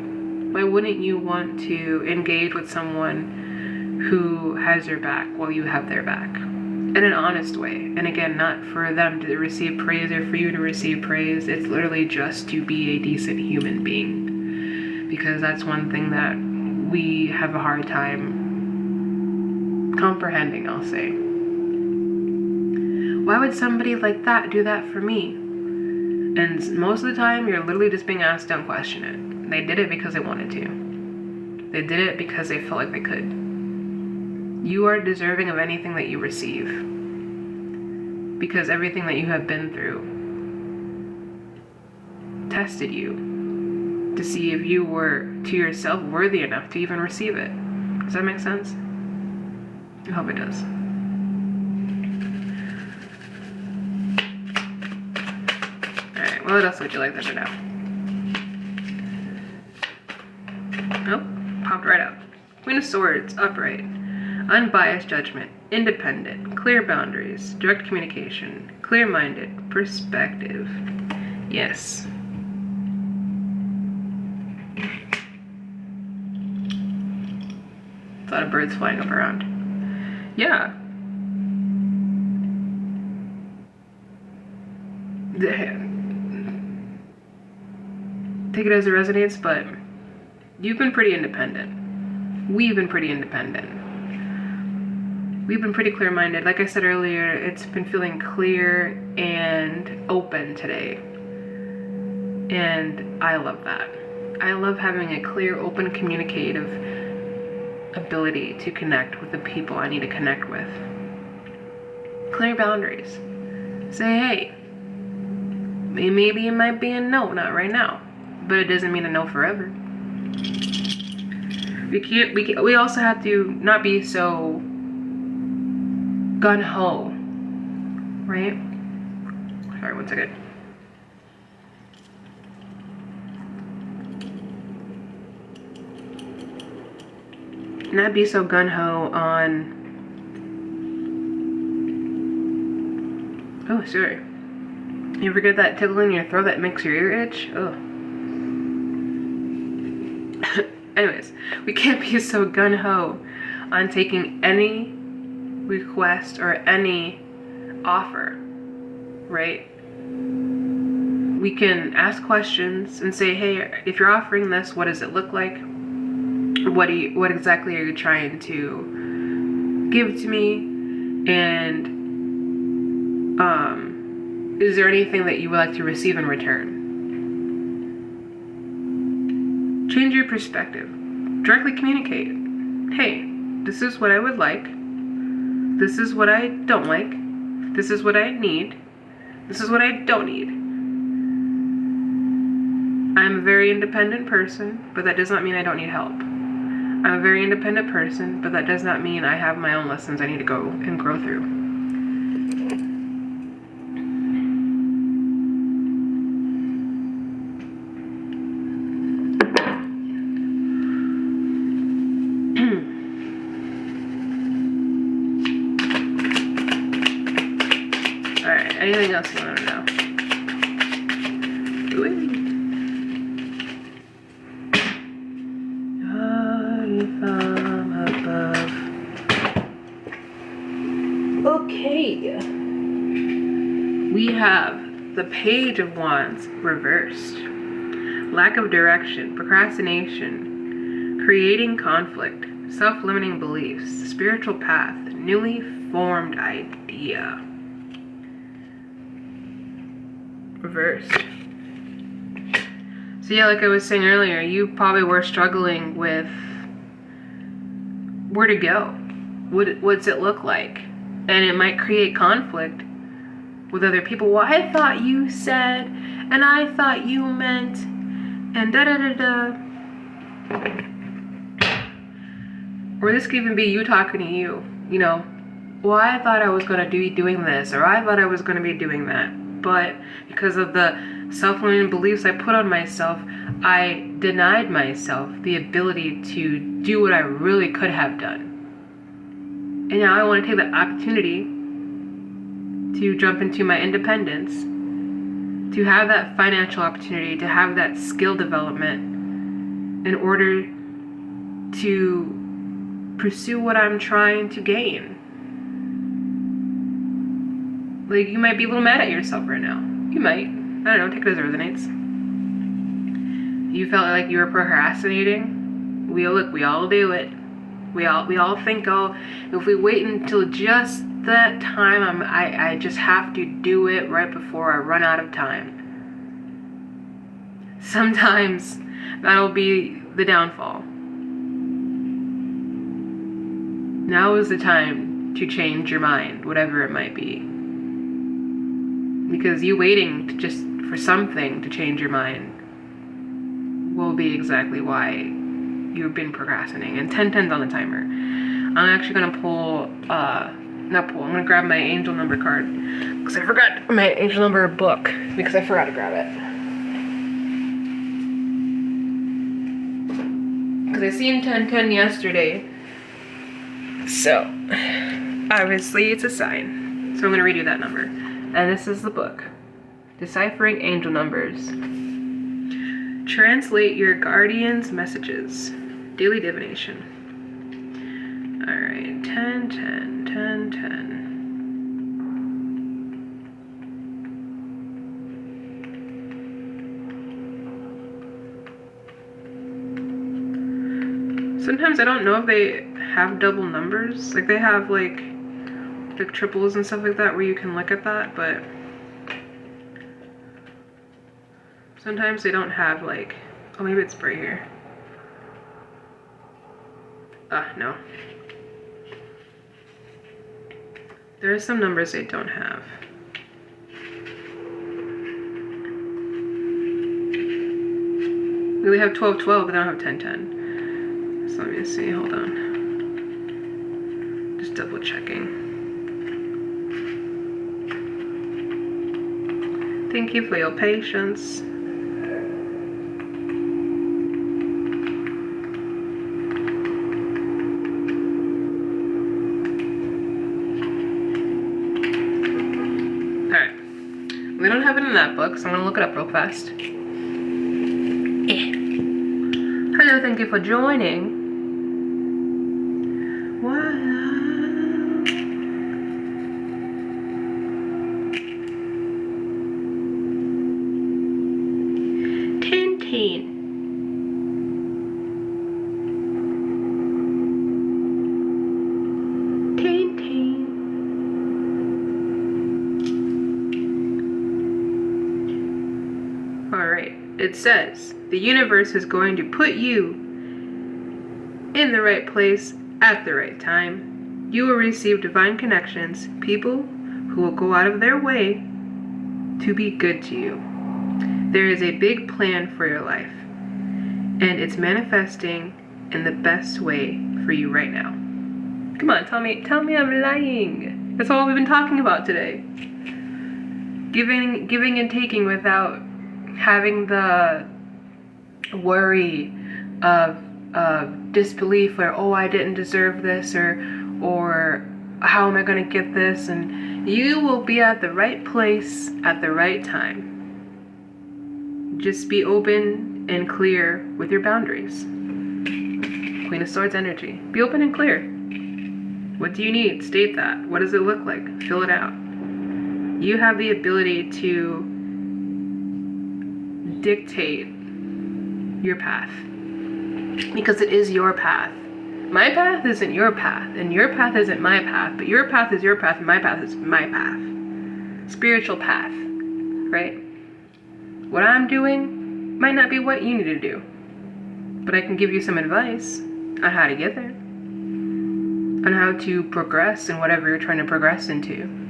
Why wouldn't you want to engage with someone who has your back while you have their back? In an honest way. And again, not for them to receive praise or for you to receive praise. It's literally just to be a decent human being. Because that's one thing that we have a hard time comprehending, I'll say. Why would somebody like that do that for me? And most of the time, you're literally just being asked, don't question it. They did it because they wanted to. They did it because they felt like they could. You are deserving of anything that you receive. Because everything that you have been through tested you to see if you were, to yourself, worthy enough to even receive it. Does that make sense? I hope it does. What else would you like them to know? Queen of Swords, upright. Unbiased judgment, independent, clear boundaries, direct communication, clear-minded, perspective. Yes. A lot of birds flying up around. Yeah. Take it as it resonates, but you've been pretty independent. We've been pretty independent. We've been pretty clear-minded. Like I said earlier, it's been feeling clear and open today. And I love that. I love having a clear, open, communicative ability to connect with the people I need to connect with. Clear boundaries. Say, hey, maybe it might be a no, not right now, but it doesn't mean a no forever. We also have to not be so gun-ho, right? Sorry, one second. Not be so gun-ho on, oh, sorry. You ever get that tickle in your throat that makes your ear itch? Ugh. Anyways, we can't be so gun-ho on taking any request or any offer, right? We can ask questions and say, hey, if you're offering this, what does it look like? What exactly are you trying to give to me? And is there anything that you would like to receive in return? Change your perspective. Directly communicate. Hey, this is what I would like. This is what I don't like. This is what I need. This is what I don't need. I'm a very independent person, but that does not mean I don't need help. I'm a very independent person, but that does not mean I have my own lessons I need to go and grow through. Alright, anything else you want to know? Ooh. Okay, we have the Page of Wands reversed. Lack of direction, procrastination, creating conflict, self-limiting beliefs, spiritual path, newly formed idea. Reversed. So yeah, like I was saying earlier, you probably were struggling with where to go. What's it look like? And it might create conflict with other people. Well, I thought you said, and I thought you meant, and da-da-da-da. Or this could even be you talking to you, you know. Well, I thought I was going to be doing this, or I thought I was going to be doing that. But because of the self-limiting beliefs I put on myself, I denied myself the ability to do what I really could have done. And now I want to take that opportunity to jump into my independence, to have that financial opportunity, to have that skill development in order to pursue what I'm trying to gain. Like, you might be a little mad at yourself right now. You might. I don't know, take it as it resonates. You felt like you were procrastinating. We all do it. We all think, oh, if we wait until just that time, I just have to do it right before I run out of time. Sometimes that'll be the downfall. Now is the time to change your mind, whatever it might be. Because you waiting just for something to change your mind will be exactly why you've been procrastinating. And 10/10's on the timer. I'm actually gonna I'm gonna grab my angel number card because I forgot my angel number book because I forgot to grab it. because I seen 1010 yesterday. So, obviously it's a sign. So I'm going to read you that number. And this is the book. Deciphering Angel Numbers. Translate your guardian's messages. Daily divination. Alright, 10, 10, 10, 10. Sometimes I don't know if they have double numbers. Like they have like triples and stuff like that where you can look at that, but sometimes they don't have like, oh maybe it's right here. No. There are some numbers they don't have. We have 1212, but they don't have 1010. So let me see, hold on. Just double checking. Thank you for your patience. Alright. We don't have it in that book, so I'm gonna look it up real fast. Hello, thank you for joining. It says, the universe is going to put you in the right place at the right time. You will receive divine connections, people who will go out of their way to be good to you. There is a big plan for your life, and it's manifesting in the best way for you right now. Come on, tell me I'm lying. That's all we've been talking about today. Giving and taking without having the worry of disbelief, or oh I didn't deserve this, or how am I going to get this, and you will be at the right place at the right time. Just be open and clear with your boundaries. Queen of Swords energy. Be open and clear. What do you need? State that. What does it look like? Fill it out. You have the ability to dictate your path, because it is your path. My path isn't your path, and your path isn't my path, but your path is your path, and my path is my path. Spiritual path, right? What I'm doing might not be what you need to do, but I can give you some advice on how to get there, on how to progress in whatever you're trying to progress into.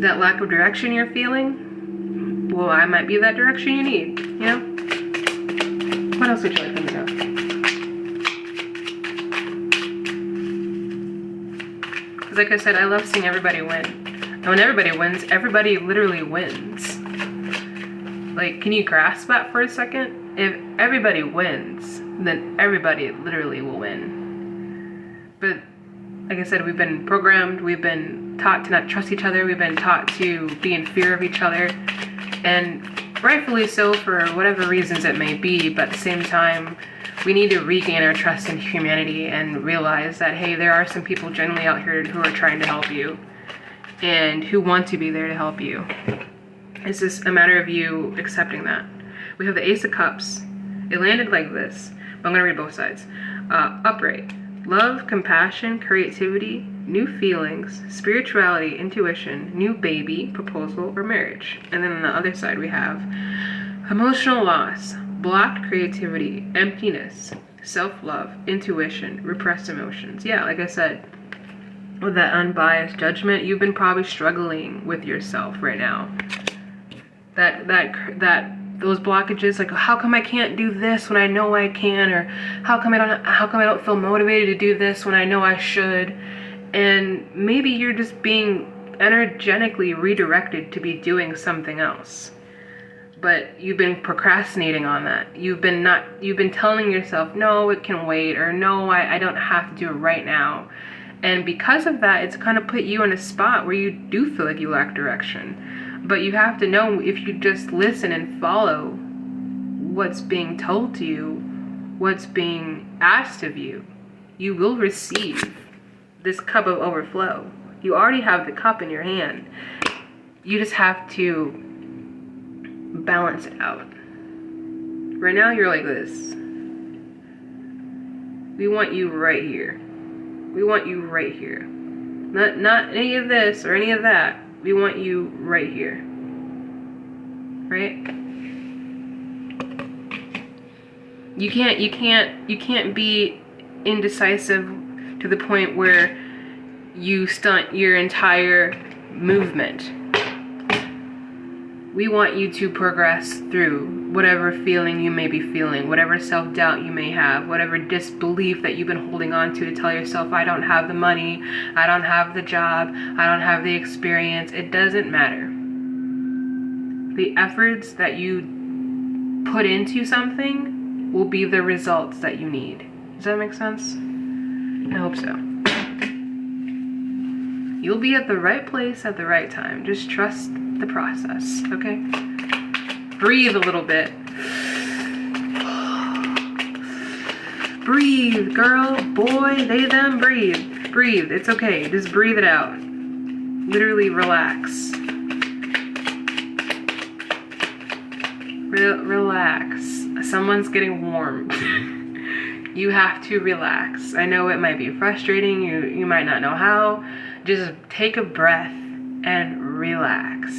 That lack of direction you're feeling, well, I might be that direction you need, you know? What else would you like me to know? Because like I said, I love seeing everybody win. And when everybody wins, everybody literally wins. Like, can you grasp that for a second? If everybody wins, then everybody literally will win. But like I said, we've been programmed, we've been taught to not trust each other, we've been taught to be in fear of each other, and rightfully so for whatever reasons it may be, but at the same time, we need to regain our trust in humanity and realize that, hey, there are some people generally out here who are trying to help you and who want to be there to help you. It's just a matter of you accepting that. We have the Ace of Cups. It landed like this, but I'm going to read both sides. Upright. Love, compassion, creativity, new feelings, spirituality, intuition, new baby, proposal, or marriage. And then on the other side we have emotional loss, blocked creativity, emptiness, self-love, intuition, repressed emotions. Yeah, like I said, with that unbiased judgment, you've been probably struggling with yourself right now. Those blockages, like, how come I can't do this when I know I can, or how come I don't feel motivated to do this when I know I should? And maybe you're just being energetically redirected to be doing something else. but you've been procrastinating on that. You've been telling yourself, no, it can wait, or no, I don't have to do it right now. And because of that, it's kind of put you in a spot where you do feel like you lack direction. But you have to know, if you just listen and follow what's being told to you, what's being asked of you, you will receive this cup of overflow. You already have the cup in your hand. You just have to balance it out. Right now you're like this. We want you right here. We want you right here. Not any of this or any of that. We want you right here. Right? You can't be indecisive to the point where you stunt your entire movement. We want you to progress through whatever feeling you may be feeling, whatever self-doubt you may have, whatever disbelief that you've been holding on to tell yourself, I don't have the money, I don't have the job, I don't have the experience. It doesn't matter. The efforts that you put into something will be the results that you need. Does that make sense? I hope so. You'll be at the right place at the right time. Just trust the process, okay? Breathe a little bit. Breathe, girl, boy, they, them, breathe. Breathe, it's okay, just breathe it out. Literally relax. Relax. Someone's getting warm. You have to relax. I know it might be frustrating, you might not know how. Just take a breath and relax.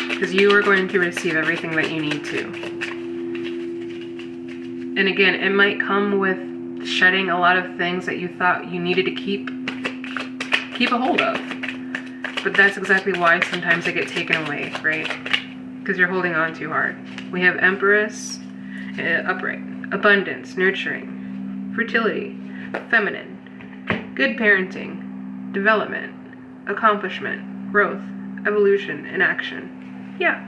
Because you are going to receive everything that you need to. And again, it might come with shedding a lot of things that you thought you needed to keep a hold of. But that's exactly why sometimes they get taken away, right? Because you're holding on too hard. We have Empress, upright, abundance, nurturing, fertility, feminine, good parenting, development, accomplishment, growth, evolution, and action. Yeah.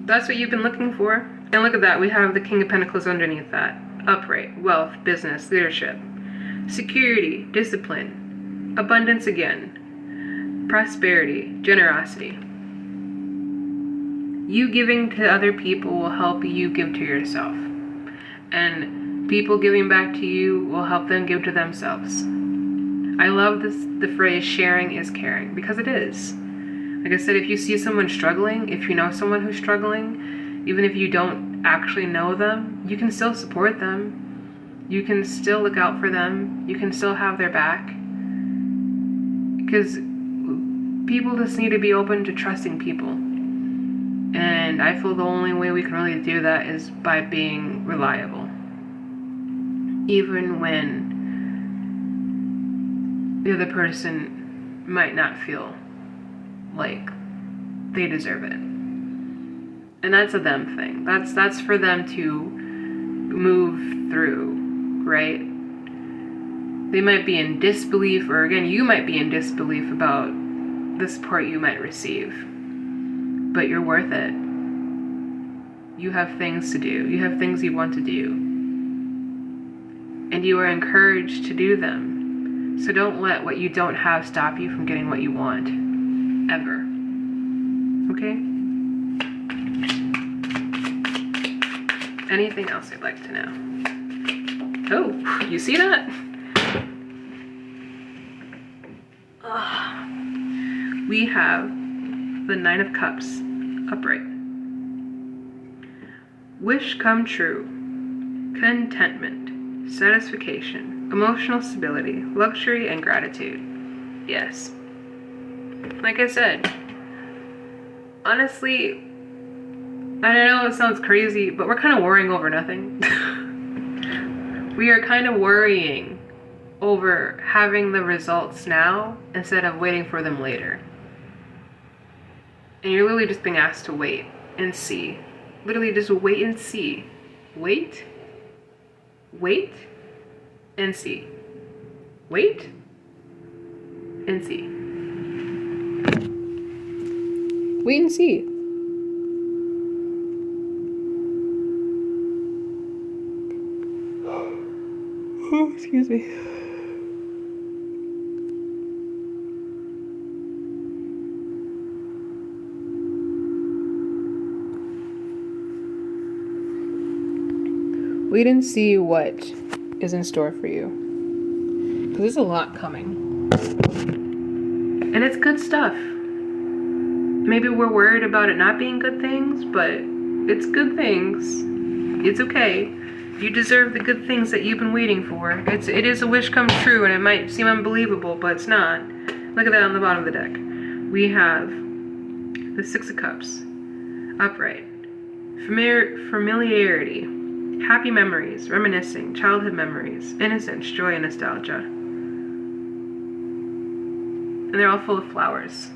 That's what you've been looking for. And look at that, we have the King of Pentacles underneath that. Upright, wealth, business, leadership, security, discipline, abundance again, prosperity, generosity. You giving to other people will help you give to yourself. And people giving back to you will help them give to themselves. I love the phrase sharing is caring, because it is. Like I said, if you see someone struggling, if you know someone who's struggling, even if you don't actually know them, you can still support them. You can still look out for them. You can still have their back. Because people just need to be open to trusting people. And I feel the only way we can really do that is by being reliable. Even when the other person might not feel like they deserve it. And that's a them thing. That's for them to move through, right? They might be in disbelief, or again, you might be in disbelief about the support you might receive. But you're worth it. You have things to do. You have things you want to do. And you are encouraged to do them. So don't let what you don't have stop you from getting what you want. Ever. Okay? Anything else you'd like to know? Oh, you see that? We have the Nine of Cups upright. Wish come true. Contentment. Satisfaction. Emotional stability. Luxury and gratitude. Yes. Like I said, honestly, I know it sounds crazy, but we're kind of worrying over nothing. We are kind of worrying over having the results now instead of waiting for them later. And you're literally just being asked to wait and see. Literally just wait and see. Wait Wait and see. Wait and see. Wait and see. Oh, excuse me. Wait and see what is in store for you. Because there's a lot coming. And it's good stuff. Maybe we're worried about it not being good things, but it's good things. It's okay. You deserve the good things that you've been waiting for. It is a wish come true, and it might seem unbelievable, but it's not. Look at that on the bottom of the deck. We have the Six of Cups, upright, familiarity, happy memories, reminiscing, childhood memories, innocence, joy, and nostalgia. And they're all full of flowers. I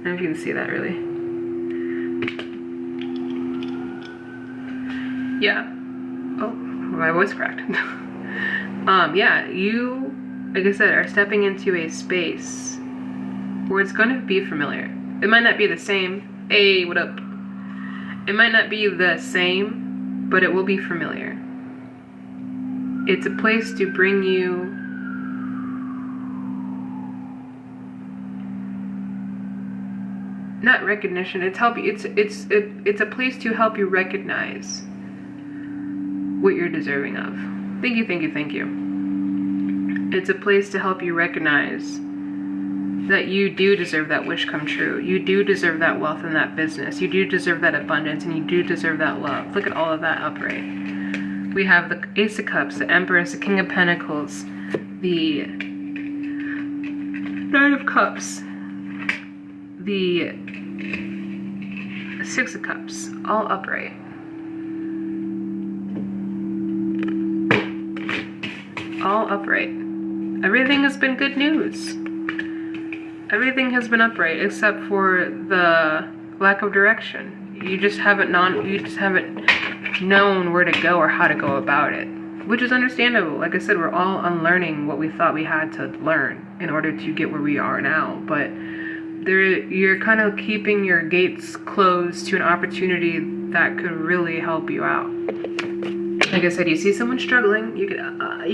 don't know if you can see that really. Yeah. Oh, my voice cracked. Yeah, you, like I said, are stepping into a space where it's going to be familiar. It might not be the same. Hey, what up? It might not be the same, but it will be familiar. It's a place to bring you not recognition. It's help you. It's a place to help you recognize what you're deserving of. Thank you, thank you, thank you. It's a place to help you recognize that you do deserve that wish come true. You do deserve that wealth and that business. You do deserve that abundance, and you do deserve that love. Look at all of that upright. We have the Ace of Cups, the Empress, the King of Pentacles, the Knight of Cups, the Six of Cups, all upright. All upright. Everything has been good news. Everything has been upright except for the lack of direction. You just haven't known where to go or how to go about it, which is understandable. Like I said, we're all unlearning what we thought we had to learn in order to get where we are now. But you're kind of keeping your gates closed to an opportunity that could really help you out. Like I said, you see someone struggling, you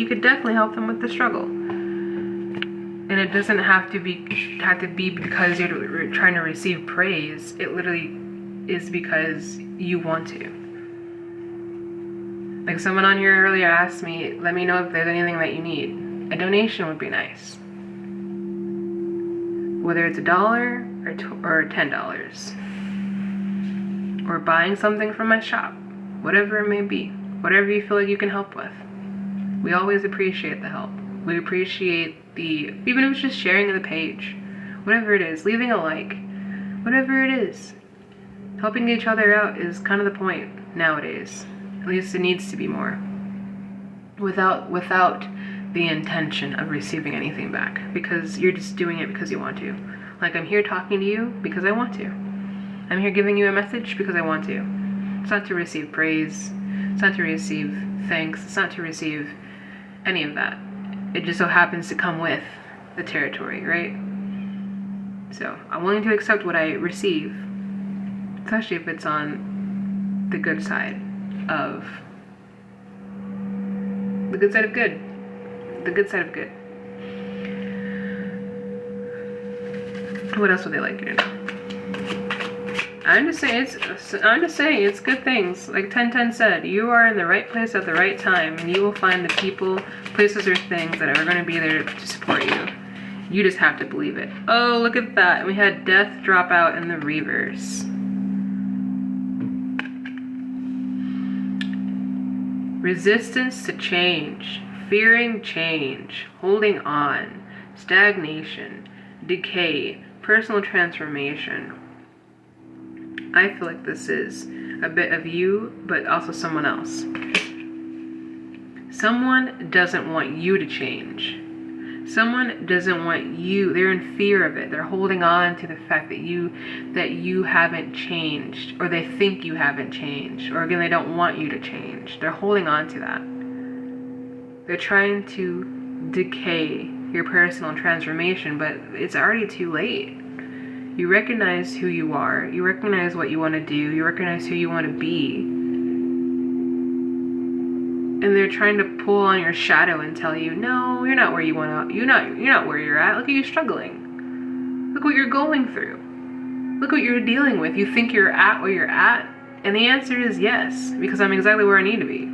could definitely help them with the struggle. And it doesn't have to be because you're trying to receive praise. It literally is because you want to. Like someone on here earlier asked me, let me know if there's anything that you need. A donation would be nice. Whether it's $1 or $10. Or buying something from my shop. Whatever it may be. Whatever you feel like you can help with. We always appreciate the help. We appreciate even if it's just sharing the page. Whatever it is, leaving a like. Whatever it is. Helping each other out is kind of the point nowadays. At least it needs to be more. Without the intention of receiving anything back. Because you're just doing it because you want to. Like I'm here talking to you because I want to. I'm here giving you a message because I want to. It's not to receive praise. It's not to receive thanks. It's not to receive any of that. It just so happens to come with the territory, right? So I'm willing to accept what I receive, especially if it's on the good side of the good side of good. The good side of good. What else would they like you to know? I'm just saying it's good things. Like 1010 said, you are in the right place at the right time, and you will find the people, places, or things that are going to be there to support you. You just have to believe it. Oh, look at that. We had death drop out in the reverse. Resistance to change, fearing change, holding on, stagnation, decay, personal transformation. I feel like this is a bit of you, but also someone else. Someone doesn't want you to change. Someone doesn't want you, they're in fear of it. They're holding on to the fact that you haven't changed, or they think you haven't changed, or again, they don't want you to change. They're holding on to that. They're trying to decay your personal transformation, but it's already too late. You recognize who you are. You recognize what you want to do. You recognize who you want to be. And they're trying to pull on your shadow and tell you, no, you're not where you want to. You're not where you're at. Look at you struggling. Look what you're going through. Look what you're dealing with. You think you're at where you're at? And the answer is yes, because I'm exactly where I need to be.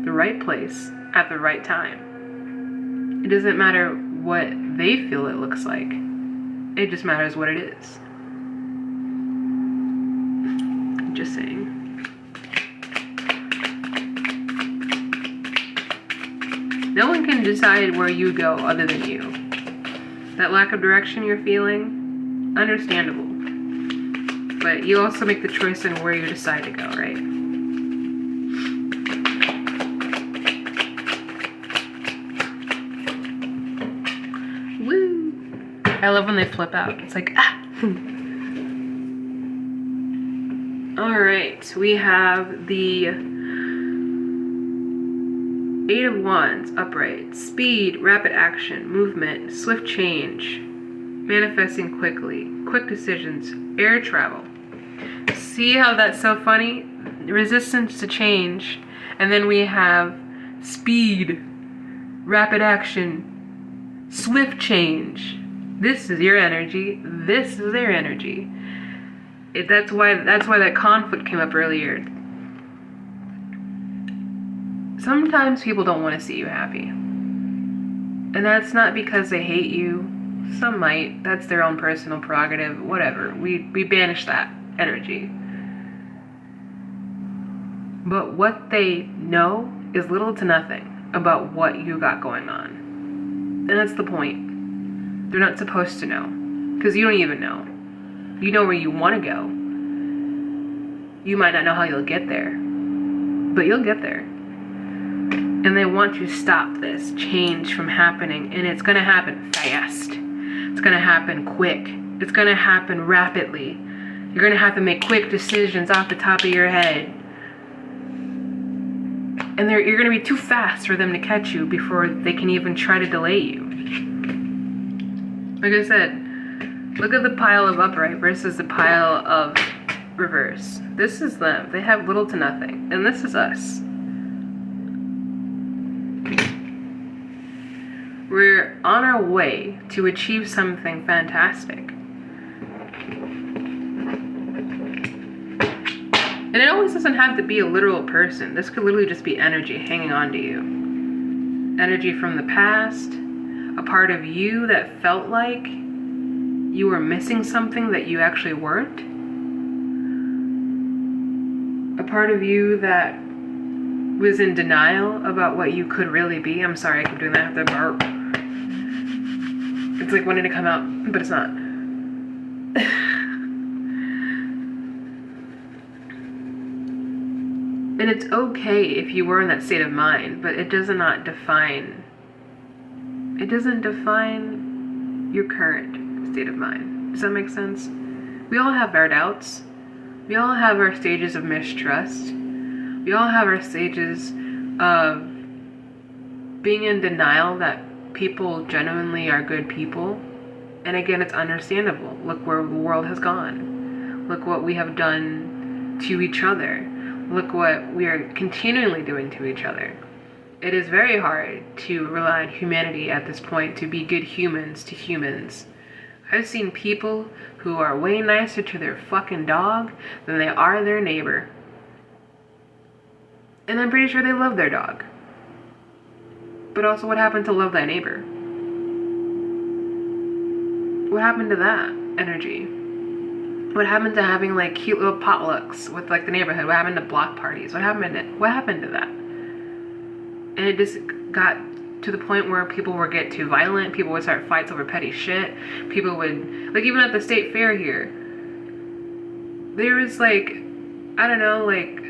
The right place at the right time. It doesn't matter what they feel it looks like. It just matters what it is. Just saying. No one can decide where you go other than you. That lack of direction you're feeling, understandable. But you also make the choice in where you decide to go, right? Woo! I love when they flip out. It's like, ah! Alright, we have the Eight of Wands, upright. Speed, rapid action, movement, swift change, manifesting quickly, quick decisions, air travel. See how that's so funny? Resistance to change. And then we have speed, rapid action, swift change. This is your energy. This is their energy. That's why that conflict came up earlier. Sometimes people don't want to see you happy. And that's not because they hate you. Some might. That's their own personal prerogative. Whatever. We banish that energy. But what they know is little to nothing about what you got going on. And that's the point. They're not supposed to know. Because you don't even know. You know where you want to go. You might not know how you'll get there. But you'll get there. And they want to stop this change from happening. And it's going to happen fast. It's going to happen quick. It's going to happen rapidly. You're going to have to make quick decisions off the top of your head. And you're going to be too fast for them to catch you before they can even try to delay you. Like I said, look at the pile of upright versus the pile of reverse. This is them. They have little to nothing. And this is us. We're on our way to achieve something fantastic. And it always doesn't have to be a literal person. This could literally just be energy hanging on to you. Energy from the past. A part of you that felt like you were missing something that you actually weren't. A part of you that was in denial about what you could really be. I'm sorry, I keep doing that. I have to burp. It's like wanting to come out, but it's not. And it's okay if you were in that state of mind, but it does not define. It doesn't define your current state of mind. Does that make sense? We all have our doubts. We all have our stages of mistrust. We all have our stages of being in denial that people genuinely are good people. And again, it's understandable. Look where the world has gone. Look what we have done to each other. Look what we are continually doing to each other. It is very hard to rely on humanity at this point to be good humans to humans. I've seen people who are way nicer to their fucking dog than they are their neighbor. And I'm pretty sure they love their dog. But also, what happened to love thy neighbor? What happened to that energy? What happened to having like cute little potlucks with like the neighborhood? What happened to block parties? What happened to that? And it just got to the point where people would get too violent. People would start fights over petty shit. People would, like even at the state fair here, there was like, I don't know, like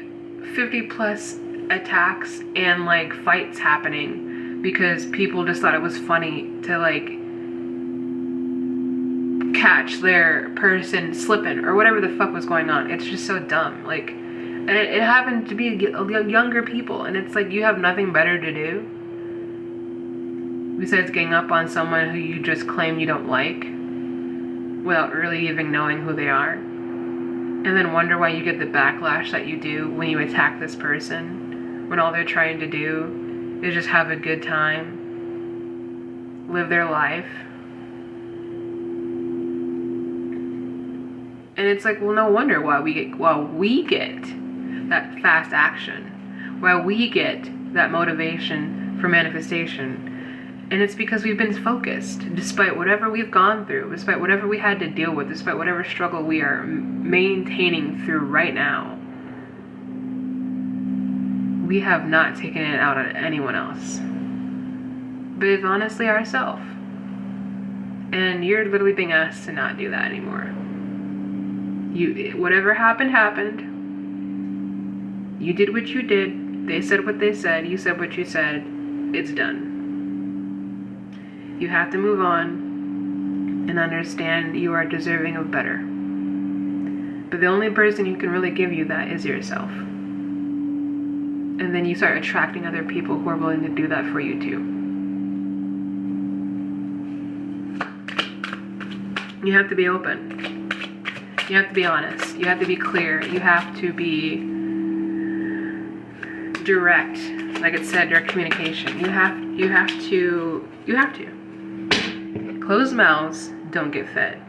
50 plus attacks and like fights happening because people just thought it was funny to like catch their person slipping or whatever the fuck was going on. It's just so dumb. Like, and it happened to be younger people, and it's like you have nothing better to do. Besides getting up on someone who you just claim you don't like without really even knowing who they are, and then wonder why you get the backlash that you do when you attack this person, when all they're trying to do is just have a good time, live their life. And it's like, well, no wonder why we get that fast action, why we get that motivation for manifestation. And it's because we've been focused, despite whatever we've gone through, despite whatever we had to deal with, despite whatever struggle we are maintaining through right now. We have not taken it out on anyone else, but honestly ourselves. And you're literally being asked to not do that anymore. Whatever happened, happened. You did what you did. They said what they said. You said what you said. It's done. You have to move on and understand you are deserving of better. But the only person who can really give you that is yourself. And then you start attracting other people who are willing to do that for you too. You have to be open. You have to be honest. You have to be clear. You have to be direct. Like it said, direct communication. You have to. Closed mouths don't get fed.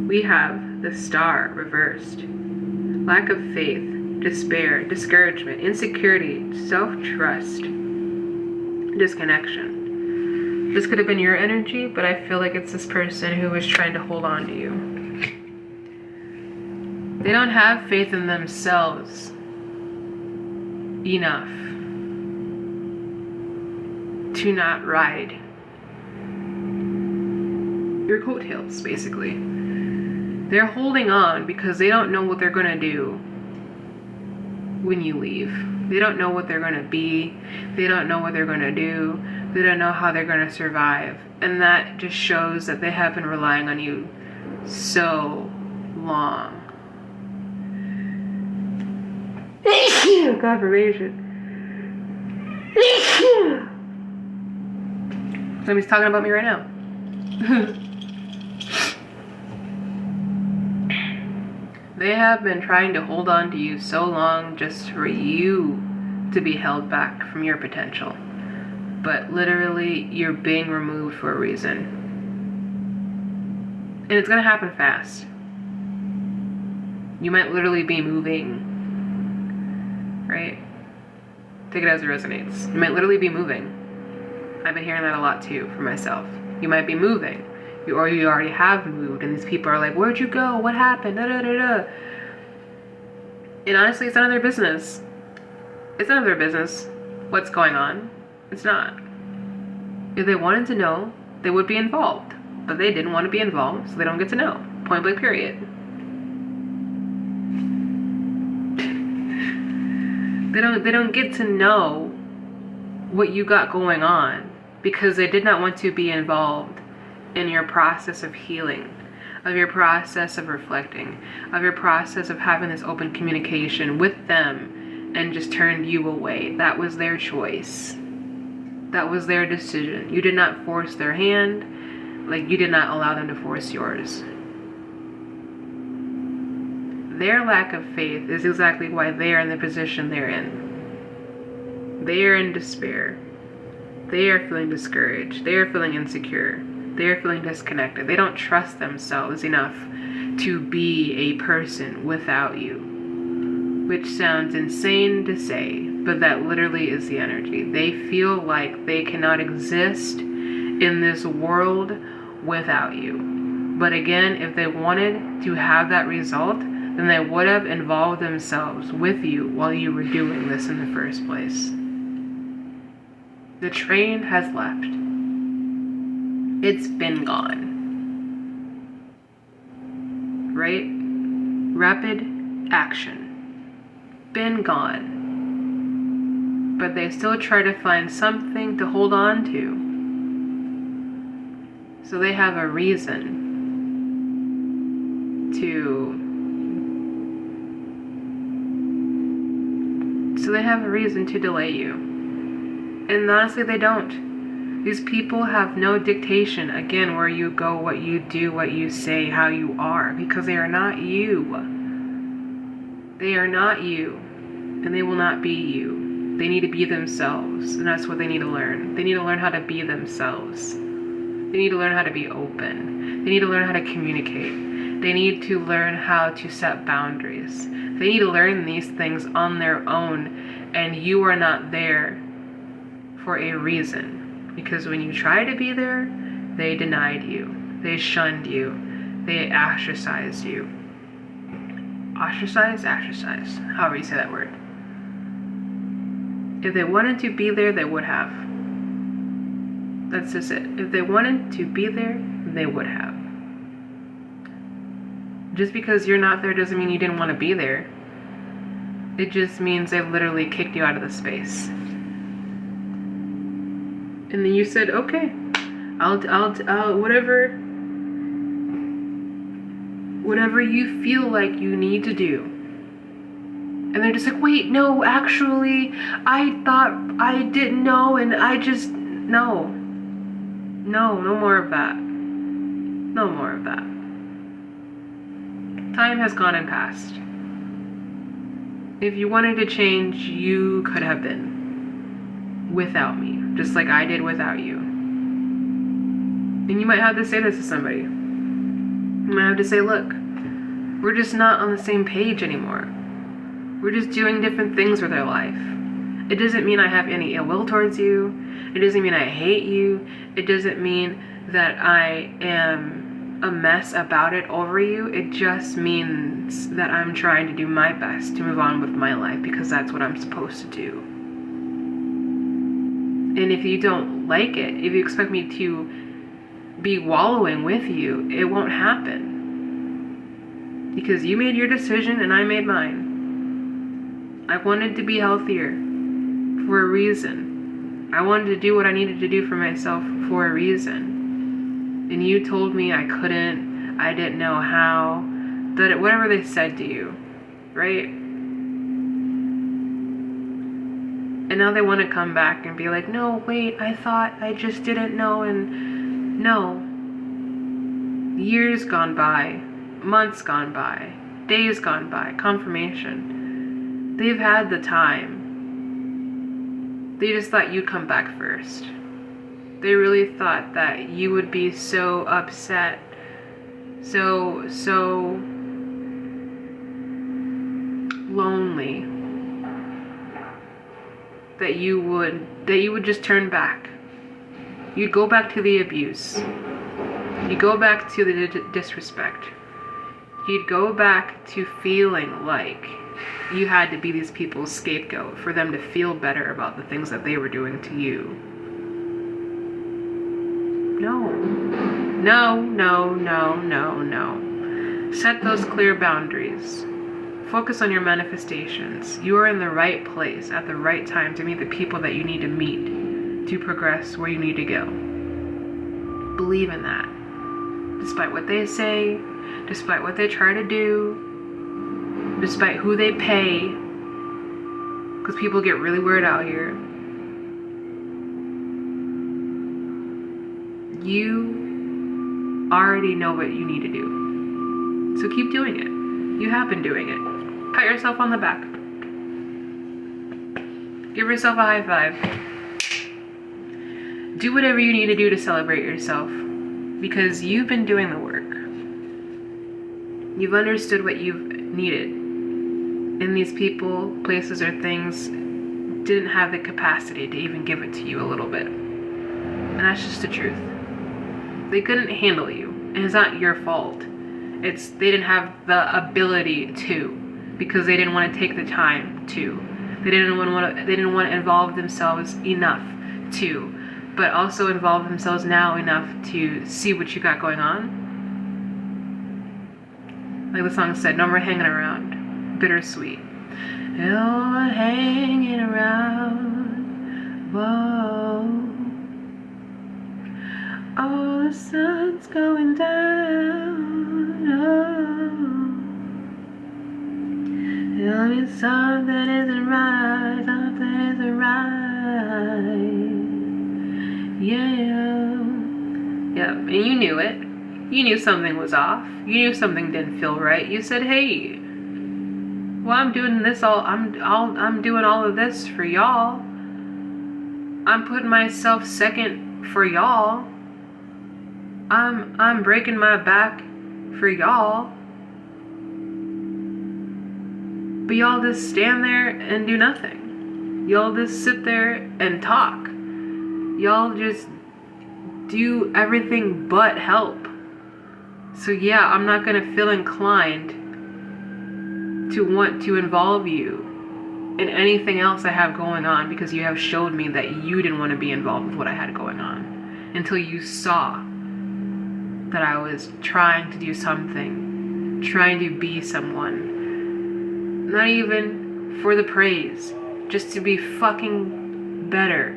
We have the star reversed. Lack of faith, despair, discouragement, insecurity, self-trust, disconnection. This could have been your energy, but I feel like it's this person who is trying to hold on to you. They don't have faith in themselves enough to not ride your coattails, basically. They're holding on because they don't know what they're gonna do when you leave. They don't know what they're gonna be. They don't know what they're gonna do. They don't know how they're gonna survive. And that just shows that they have been relying on you so long. Confirmation. Somebody's talking about me right now. They have been trying to hold on to you so long just for you to be held back from your potential. But literally, you're being removed for a reason. And it's gonna happen fast. You might literally be moving, right? Take it as it resonates. You might literally be moving. I've been hearing that a lot too for myself. You might be moving. Or you already have moved, and these people are like, where'd you go? What happened? Da, da, da, da. And honestly, it's none of their business. It's none of their business what's going on. It's not. If they wanted to know, they would be involved. But they didn't want to be involved, so they don't get to know. Point blank, period. They don't get to know what you got going on because they did not want to be involved in your process of healing, of your process of reflecting, of your process of having this open communication with them, and just turned you away. That was their choice. That was their decision. You did not force their hand, like you did not allow them to force yours. Their lack of faith is exactly why they are in the position they're in. They are in despair. They are feeling discouraged. They are feeling insecure. They're feeling disconnected. They don't trust themselves enough to be a person without you. Which sounds insane to say, but that literally is the energy. They feel like they cannot exist in this world without you. But again, if they wanted to have that result, then they would have involved themselves with you while you were doing this in the first place. The train has left. It's been gone. Right? Rapid action. Been gone. But they still try to find something to hold on to. So they have a reason to delay you. And honestly, they don't. These people have no dictation, again, where you go, what you do, what you say, how you are, because they are not you. They are not you, and they will not be you. They need to be themselves, and that's what they need to learn. They need to learn how to be themselves. They need to learn how to be open. They need to learn how to communicate. They need to learn how to set boundaries. They need to learn these things on their own, and you are not there for a reason. Because when you try to be there, they denied you. They shunned you. They ostracized you. Ostracize? However you say that word. If they wanted to be there, they would have. That's just it. If they wanted to be there, they would have. Just because you're not there doesn't mean you didn't want to be there. It just means they literally kicked you out of the space. And then you said, okay, I'll whatever you feel like you need to do. And they're just like, wait, no, actually, I thought I didn't know, and I just, no more of that. No more of that. Time has gone and passed. If you wanted to change, you could have been without me, just like I did without you. And you might have to say this to somebody. You might have to say, look, we're just not on the same page anymore. We're just doing different things with our life. It doesn't mean I have any ill will towards you. It doesn't mean I hate you. It doesn't mean that I am a mess about it over you. It just means that I'm trying to do my best to move on with my life, because that's what I'm supposed to do. And if you don't like it, if you expect me to be wallowing with you, it won't happen. Because you made your decision and I made mine. I wanted to be healthier for a reason. I wanted to do what I needed to do for myself for a reason. And you told me I couldn't, I didn't know how, that whatever they said to you, right? And now they want to come back and be like, no, wait, I thought I just didn't know. And no. Years gone by, months gone by, days gone by, confirmation. They've had the time. They just thought you'd come back first. They really thought that you would be so upset, so lonely, that you would just turn back. You'd go back to the abuse. You'd go back to the disrespect. You'd go back to feeling like you had to be these people's scapegoat for them to feel better about the things that they were doing to you. No. Set those clear boundaries. Focus on your manifestations. You are in the right place at the right time to meet the people that you need to meet to progress where you need to go. Believe in that. Despite what they say, despite what they try to do, despite who they pay, because people get really weird out here. You already know what you need to do. So keep doing it. You have been doing it. Pat yourself on the back. Give yourself a high five. Do whatever you need to do to celebrate yourself, because you've been doing the work. You've understood what you've needed. And these people, places, or things didn't have the capacity to even give it to you a little bit. And that's just the truth. They couldn't handle you. And it's not your fault. They didn't have the ability to, because they didn't want to take the time to. They didn't want to involve themselves enough to, but also involve themselves now enough to see what you got going on. Like the song said, no more hanging around. Bittersweet. No more hanging around. Whoa. Oh, the sun's going down. Oh. Tell me something isn't right. Something isn't right. Yeah. Yep, and you knew it. You knew something was off. You knew something didn't feel right. You said, "Hey, well, I'm doing this I'm doing all of this for y'all. I'm putting myself second for y'all. I'm breaking my back for y'all. But y'all just stand there and do nothing. Y'all just sit there and talk. Y'all just do everything but help. So yeah, I'm not gonna feel inclined to want to involve you in anything else I have going on, because you have showed me that you didn't want to be involved with what I had going on until you saw that I was trying to do something, trying to be someone, not even for the praise, just to be fucking better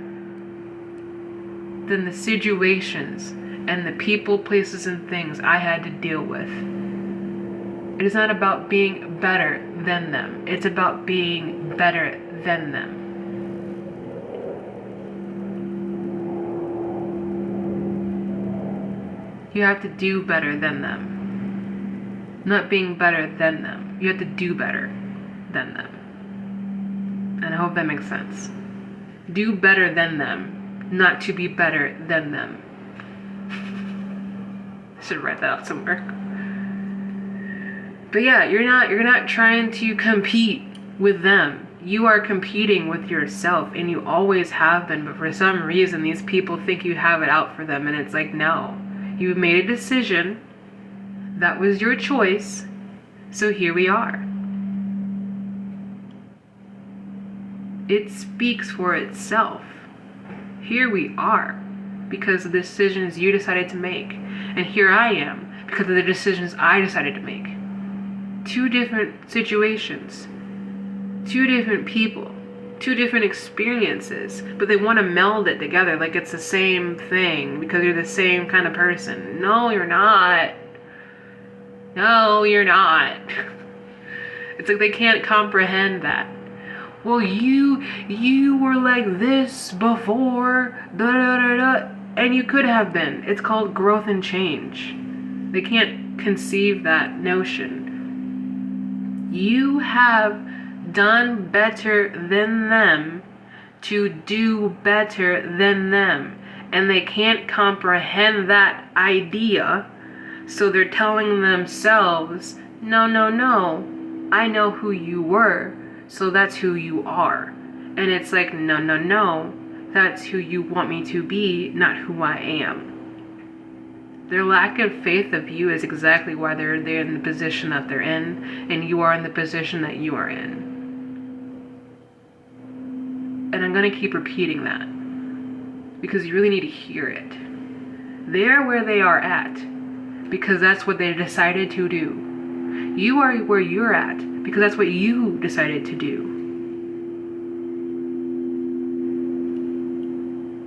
than the situations and the people, places, and things I had to deal with. It is not about being better than them. It's about being better than them. You have to do better than them. Not being better than them. You have to do better than them. And I hope that makes sense. Do better than them, not to be better than them. I should write that out somewhere. But yeah, you're not trying to compete with them. You are competing with yourself, and you always have been, but for some reason these people think you have it out for them, and it's like, no. You made a decision. That was your choice. So here we are. It speaks for itself. Here we are because of the decisions you decided to make. And here I am because of the decisions I decided to make. Two different situations. Two different people. Two different experiences, but they want to meld it together like it's the same thing because you're the same kind of person. No, you're not. No, you're not. It's like they can't comprehend that. Well, you were like this before, da da da da, and you could have been. It's called growth and change. They can't conceive that notion. You have done better than them to do better than them, and they can't comprehend that idea, so they're telling themselves, no, I know who you were, so that's who you are. And it's like, no, that's who you want me to be, not who I am. Their lack of faith of you is exactly why they're in the position that they're in, and you are in the position that you are in. And I'm going to keep repeating that because you really need to hear it. They're where they are at because that's what they decided to do. You are where you're at because that's what you decided to do.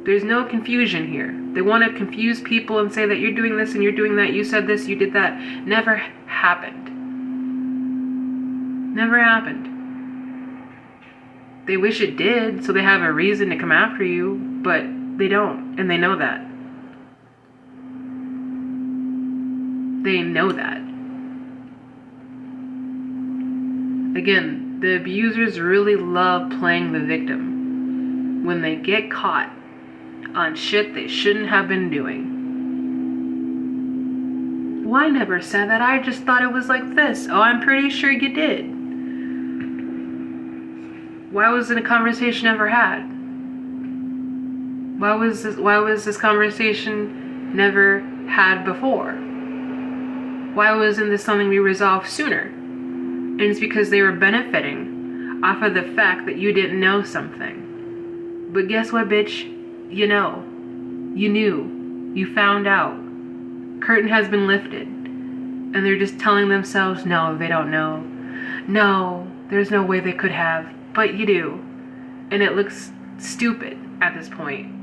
There's no confusion here. They want to confuse people and say that you're doing this and you're doing that, you said this, you did that. Never happened. Never happened. They wish it did, so they have a reason to come after you, but they don't, and they know that. They know that. Again, the abusers really love playing the victim when they get caught on shit they shouldn't have been doing. Well, I never said that. I just thought it was like this. Oh, I'm pretty sure you did. Why wasn't a conversation ever had? Why was this conversation never had before? Why wasn't this something we resolved sooner? And it's because they were benefiting off of the fact that you didn't know something. But guess what, bitch? You know. You knew. You found out. Curtain has been lifted. And they're just telling themselves, no, they don't know. No, there's no way they could have. But you do. And it looks stupid at this point.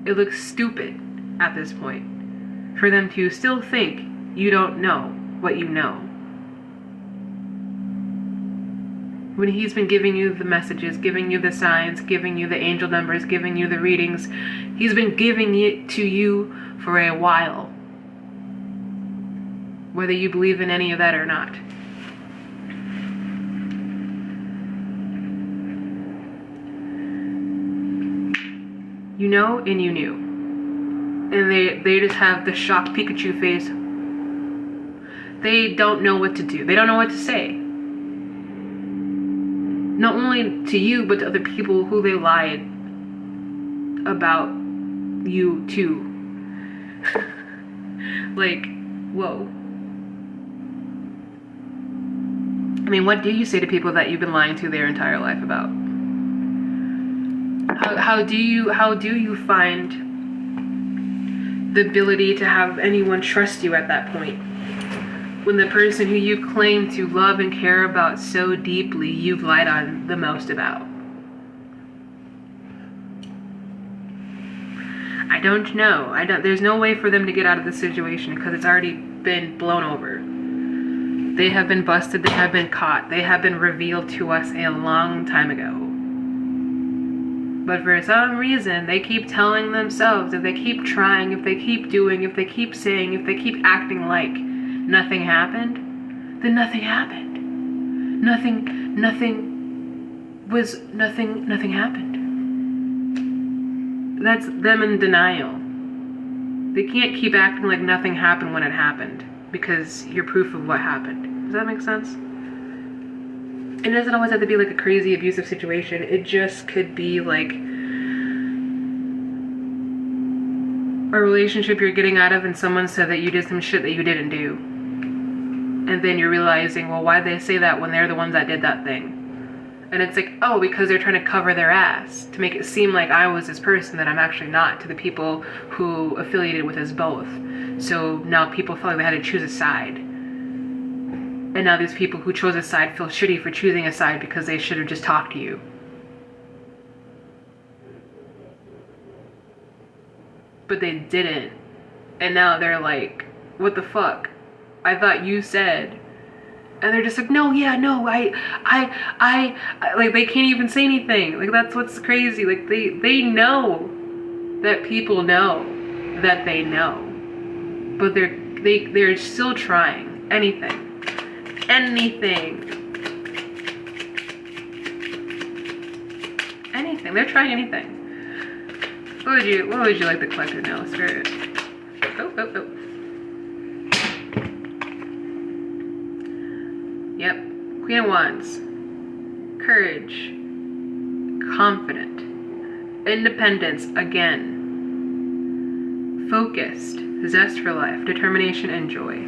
It looks stupid. at this point for them to still think you don't know what you know. When he's been giving you the messages, giving you the signs, giving you the angel numbers, giving you the readings, he's been giving it to you for a while, whether you believe in any of that or not. You know, and you knew. And they just have the shocked Pikachu face. They don't know what to do. They don't know what to say. Not only to you, but to other people who they lied about you to. Like, whoa. I mean, what do you say to people that you've been lying to their entire life about? How do you find the ability to have anyone trust you at that point, when the person who you claim to love and care about so deeply you've lied on the most about? I don't know. There's no way for them to get out of this situation because it's already been blown over. They have been busted, they have been caught, they have been revealed to us a long time ago. But for some reason, they keep telling themselves, if they keep trying, if they keep doing, if they keep saying, if they keep acting like nothing happened, then nothing happened. Nothing happened. That's them in denial. They can't keep acting like nothing happened when it happened, because you're proof of what happened. Does that make sense? It doesn't always have to be like a crazy abusive situation. It just could be like a relationship you're getting out of and someone said that you did some shit that you didn't do. And then you're realizing, well, why'd they say that when they're the ones that did that thing? And it's like, oh, because they're trying to cover their ass to make it seem like I was this person that I'm actually not, to the people who affiliated with us both. So now people feel like they had to choose a side. And now these people who chose a side feel shitty for choosing a side because they should have just talked to you. But they didn't. And now they're like, what the fuck? I thought you said. And they're just like, no, yeah, no, I like, they can't even say anything. Like, that's what's crazy. Like, they know that people know that they know. But they're still trying. Anything. They're trying anything. What would you like the collector now, Spirit? Oh. Yep. Queen of Wands. Courage. Confident. Independence again. Focused. Zest for life. Determination and joy.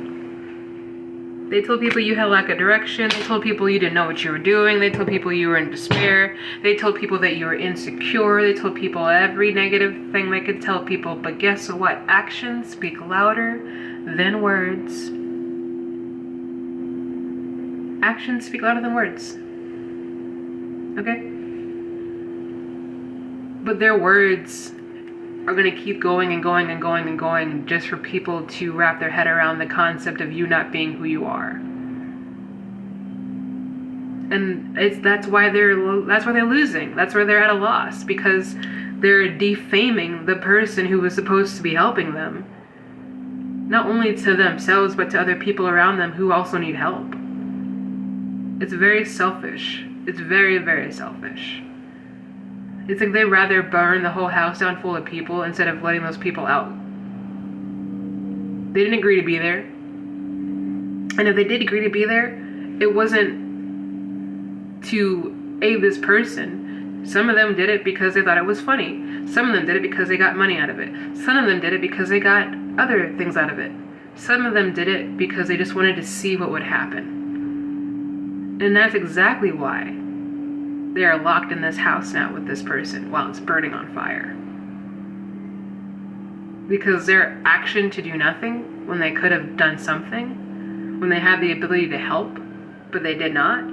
They told people you had lack of direction. They told people you didn't know what you were doing. They told people you were in despair. They told people that you were insecure. They told people every negative thing they could tell people. But guess what? Actions speak louder than words. Actions speak louder than words. Okay? But their words are going to keep going and going and going and going just for people to wrap their head around the concept of you not being who you are. And that's why they're losing. That's why they're at a loss, because they're defaming the person who was supposed to be helping them. Not only to themselves, but to other people around them who also need help. It's very selfish. It's very, very selfish. It's like they'd rather burn the whole house down full of people instead of letting those people out. They didn't agree to be there. And if they did agree to be there, it wasn't to aid this person. Some of them did it because they thought it was funny. Some of them did it because they got money out of it. Some of them did it because they got other things out of it. Some of them did it because they just wanted to see what would happen. And that's exactly why they are locked in this house now with this person while it's burning on fire. Because their action to do nothing when they could have done something, when they had the ability to help, but they did not.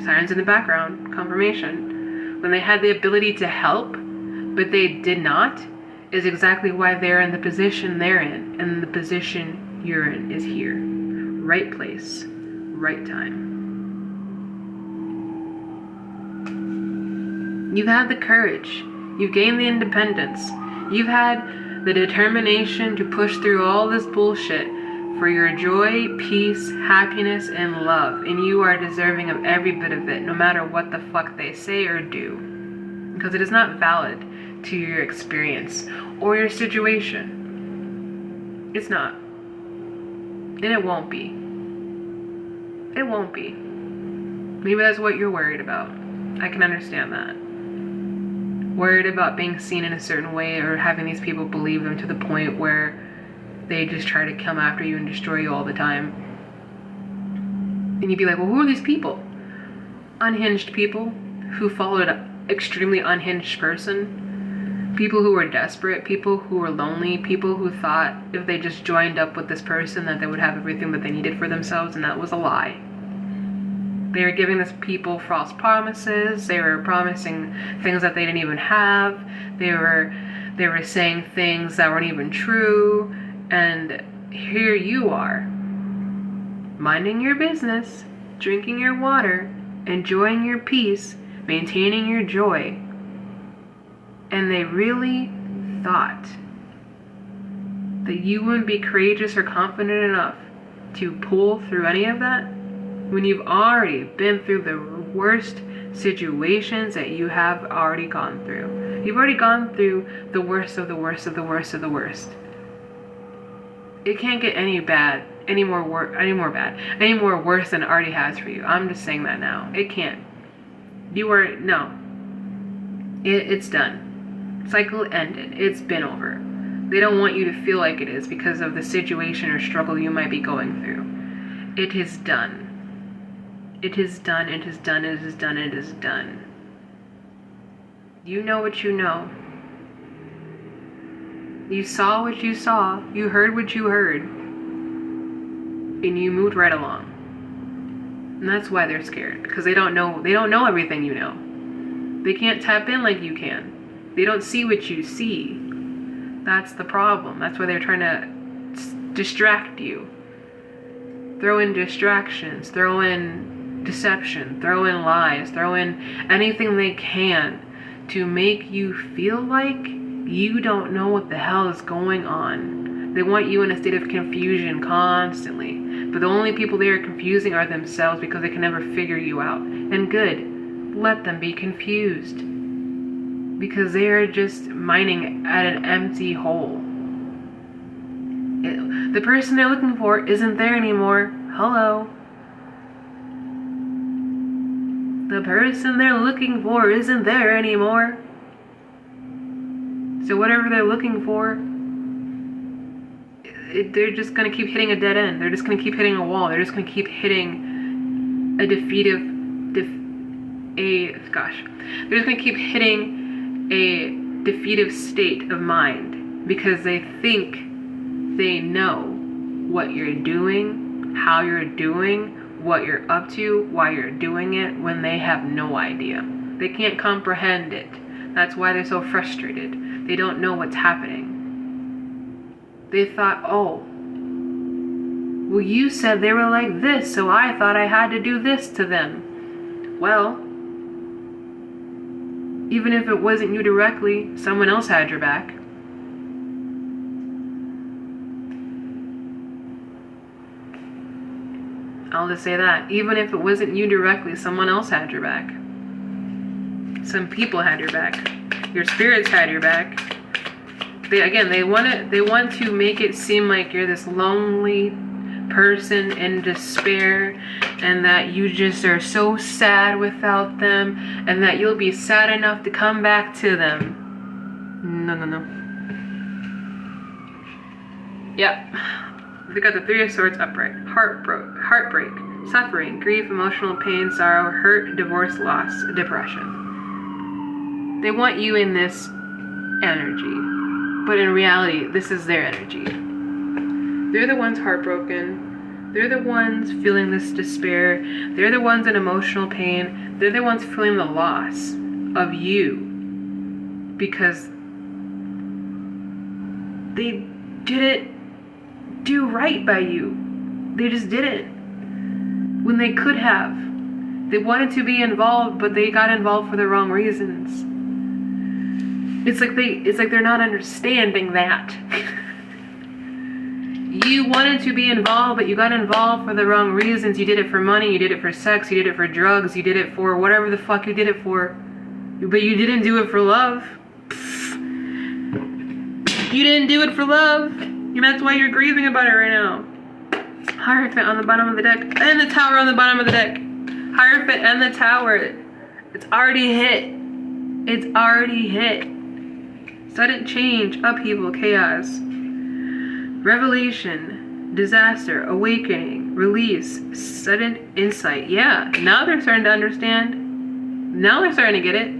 Sirens in the background, confirmation. When they had the ability to help, but they did not, is exactly why they're in the position they're in, and the position you're in is here. Right place, right time. You've had the courage. You've gained the independence. You've had the determination to push through all this bullshit for your joy, peace, happiness, and love. And you are deserving of every bit of it, no matter what the fuck they say or do. Because it is not valid to your experience or your situation. It's not. And it won't be. It won't be. Maybe that's what you're worried about. I can understand that. Worried about being seen in a certain way or having these people believe them to the point where they just try to come after you and destroy you all the time. And you'd be like, well, who are these people? Unhinged people who followed an extremely unhinged person. People who were desperate. People who were lonely. People who thought if they just joined up with this person that they would have everything that they needed for themselves, and that was a lie. They were giving these people false promises. They were promising things that they didn't even have. They were saying things that weren't even true. And here you are, minding your business, drinking your water, enjoying your peace, maintaining your joy. And they really thought that you wouldn't be courageous or confident enough to pull through any of that, when you've already been through the worst situations that you have already gone through. You've already gone through the worst of the worst of the worst of the worst. It can't get any more worse than it already has for you. I'm just saying that now. It can't. It's done. Cycle ended. It's been over. They don't want you to feel like it is because of the situation or struggle you might be going through. It is done. It is done, it is done, it is done, it is done. You know what you know. You saw what you saw. You heard what you heard. And you moved right along. And that's why they're scared. Because they don't know everything you know. They can't tap in like you can. They don't see what you see. That's the problem. That's why they're trying to distract you. Throw in distractions. Throw in deception, throw in lies, throw in anything they can to make you feel like you don't know what the hell is going on. They want you in a state of confusion constantly. But the only people they are confusing are themselves because they can never figure you out. And good, let them be confused. Because they are just mining at an empty hole. The person they're looking for isn't there anymore. Hello. The person they're looking for isn't there anymore. So whatever they're looking for, they're just going to keep hitting a dead end. They're just going to keep hitting a wall. They're just going to keep hitting a they're just going to keep hitting a defeative state of mind because they think they know what you're doing, how you're doing, what you're up to, why you're doing it, when they have no idea. They can't comprehend it. That's why they're so frustrated. They don't know what's happening. They thought, oh, well, you said they were like this, so I thought I had to do this to them. Well, even if it wasn't you directly, someone else had your back. I'll just say that. Even if it wasn't you directly, someone else had your back. Some people had your back. Your spirits had your back. They want to make it seem like you're this lonely person in despair and that you just are so sad without them and that you'll be sad enough to come back to them. No. Yep. We got the Three of Swords upright. Heartbreak, suffering, grief, emotional pain, sorrow, hurt, divorce, loss, depression. They want you in this energy, but in reality, this is their energy. They're the ones heartbroken. They're the ones feeling this despair. They're the ones in emotional pain. They're the ones feeling the loss of you because they didn't do right by you. They just didn't. When they could have. They wanted to be involved, but they got involved for the wrong reasons. It's like they're not understanding that. You wanted to be involved, but you got involved for the wrong reasons. You did it for money, you did it for sex, you did it for drugs, you did it for whatever the fuck you did it for. But you didn't do it for love. You didn't do it for love. And that's why you're grieving about it right now. Hierophant on the bottom of the deck. And the tower on the bottom of the deck. Hierophant and the tower. It's already hit. It's already hit. Sudden change, upheaval, chaos. Revelation, disaster, awakening, release, sudden insight. Yeah, now they're starting to understand. Now they're starting to get it.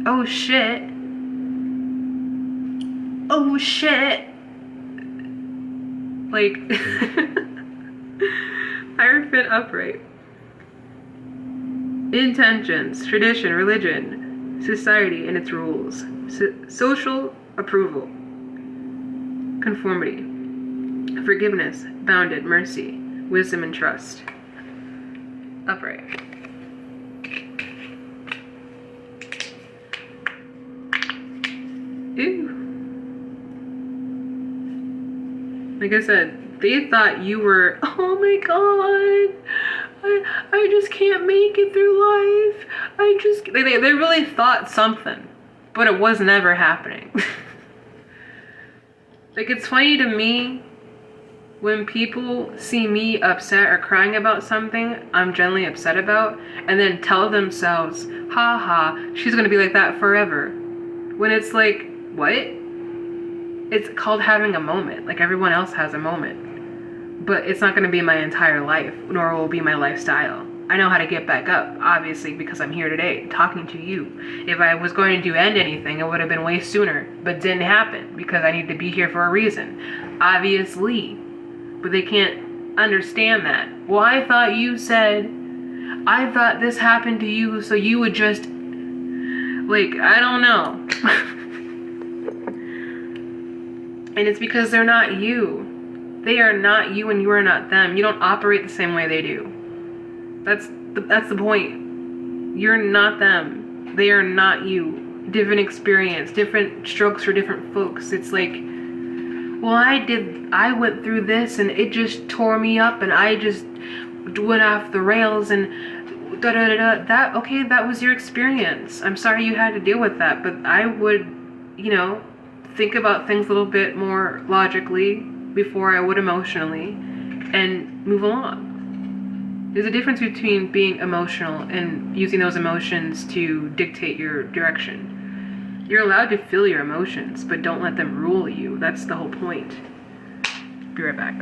Oh shit. Oh shit. Like, Hierophant upright. Intentions, tradition, religion, society and its rules. Social approval. Conformity. Forgiveness, bounded, mercy, wisdom and trust. Upright. Ew. Like I said, they thought you were, oh my god, I just can't make it through life. They really thought something, but it was never happening. Like, it's funny to me when people see me upset or crying about something I'm generally upset about, and then tell themselves, haha, she's gonna be like that forever. When it's like, what? It's called having a moment. Like, everyone else has a moment. But it's not gonna be my entire life, nor will it be my lifestyle. I know how to get back up, obviously, because I'm here today, talking to you. If I was going to end anything, it would have been way sooner, but didn't happen, because I need to be here for a reason. Obviously. But they can't understand that. Well, I thought this happened to you, so you would just, like, I don't know. And it's because they're not you. They are not you and you are not them. You don't operate the same way they do. That's the point. You're not them. They are not you. Different experience, different strokes for different folks. It's like, well, I went through this and it just tore me up and I just went off the rails and da-da-da-da. That was your experience. I'm sorry you had to deal with that, but I would, think about things a little bit more logically before I would emotionally and move along. There's a difference between being emotional and using those emotions to dictate your direction. You're allowed to feel your emotions, but don't let them rule you. That's the whole point. Be right back.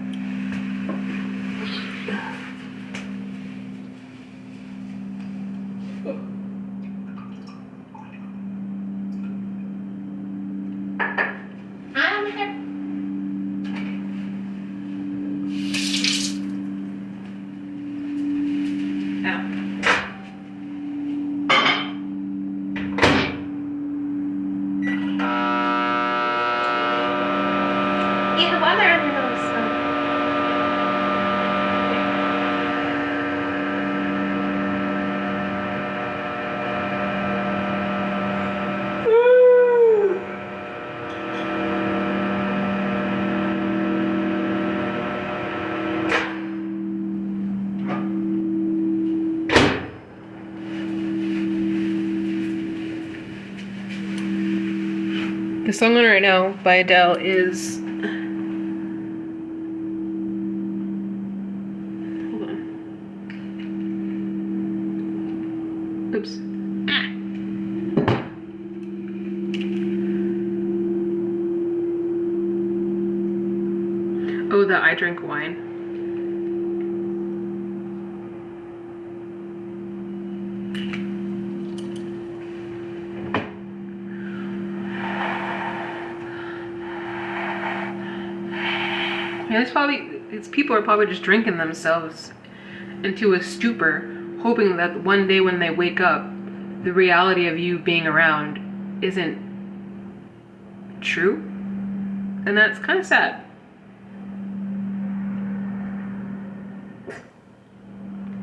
The song on right now by Adele is, hold on. Oops. Oh, the I Drink Wine. These people are probably just drinking themselves into a stupor, hoping that one day when they wake up, the reality of you being around isn't true. And that's kind of sad.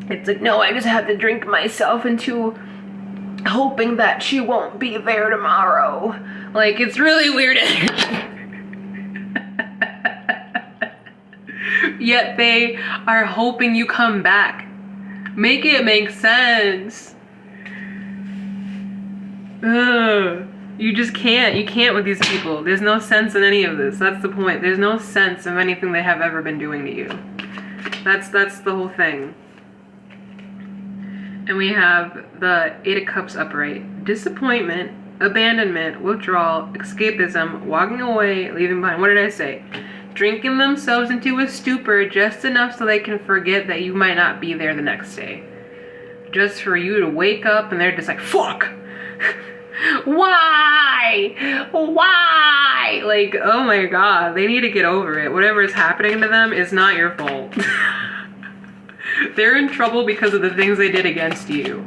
It's like, no, I just have to drink myself into hoping that she won't be there tomorrow. Like, it's really weird. Yet they are hoping you come back. Make it make sense. Ugh. You just can't. You can't with these people. There's no sense in any of this. That's the point. There's no sense of anything they have ever been doing to you. That's the whole thing. And we have the Eight of Cups upright. Disappointment, abandonment, withdrawal, escapism, walking away, leaving behind. What did I say? Drinking themselves into a stupor just enough so they can forget that you might not be there the next day. Just for you to wake up and they're just like, fuck! Why? Why? Like, oh my god, they need to get over it. Whatever is happening to them is not your fault. They're in trouble because of the things they did against you.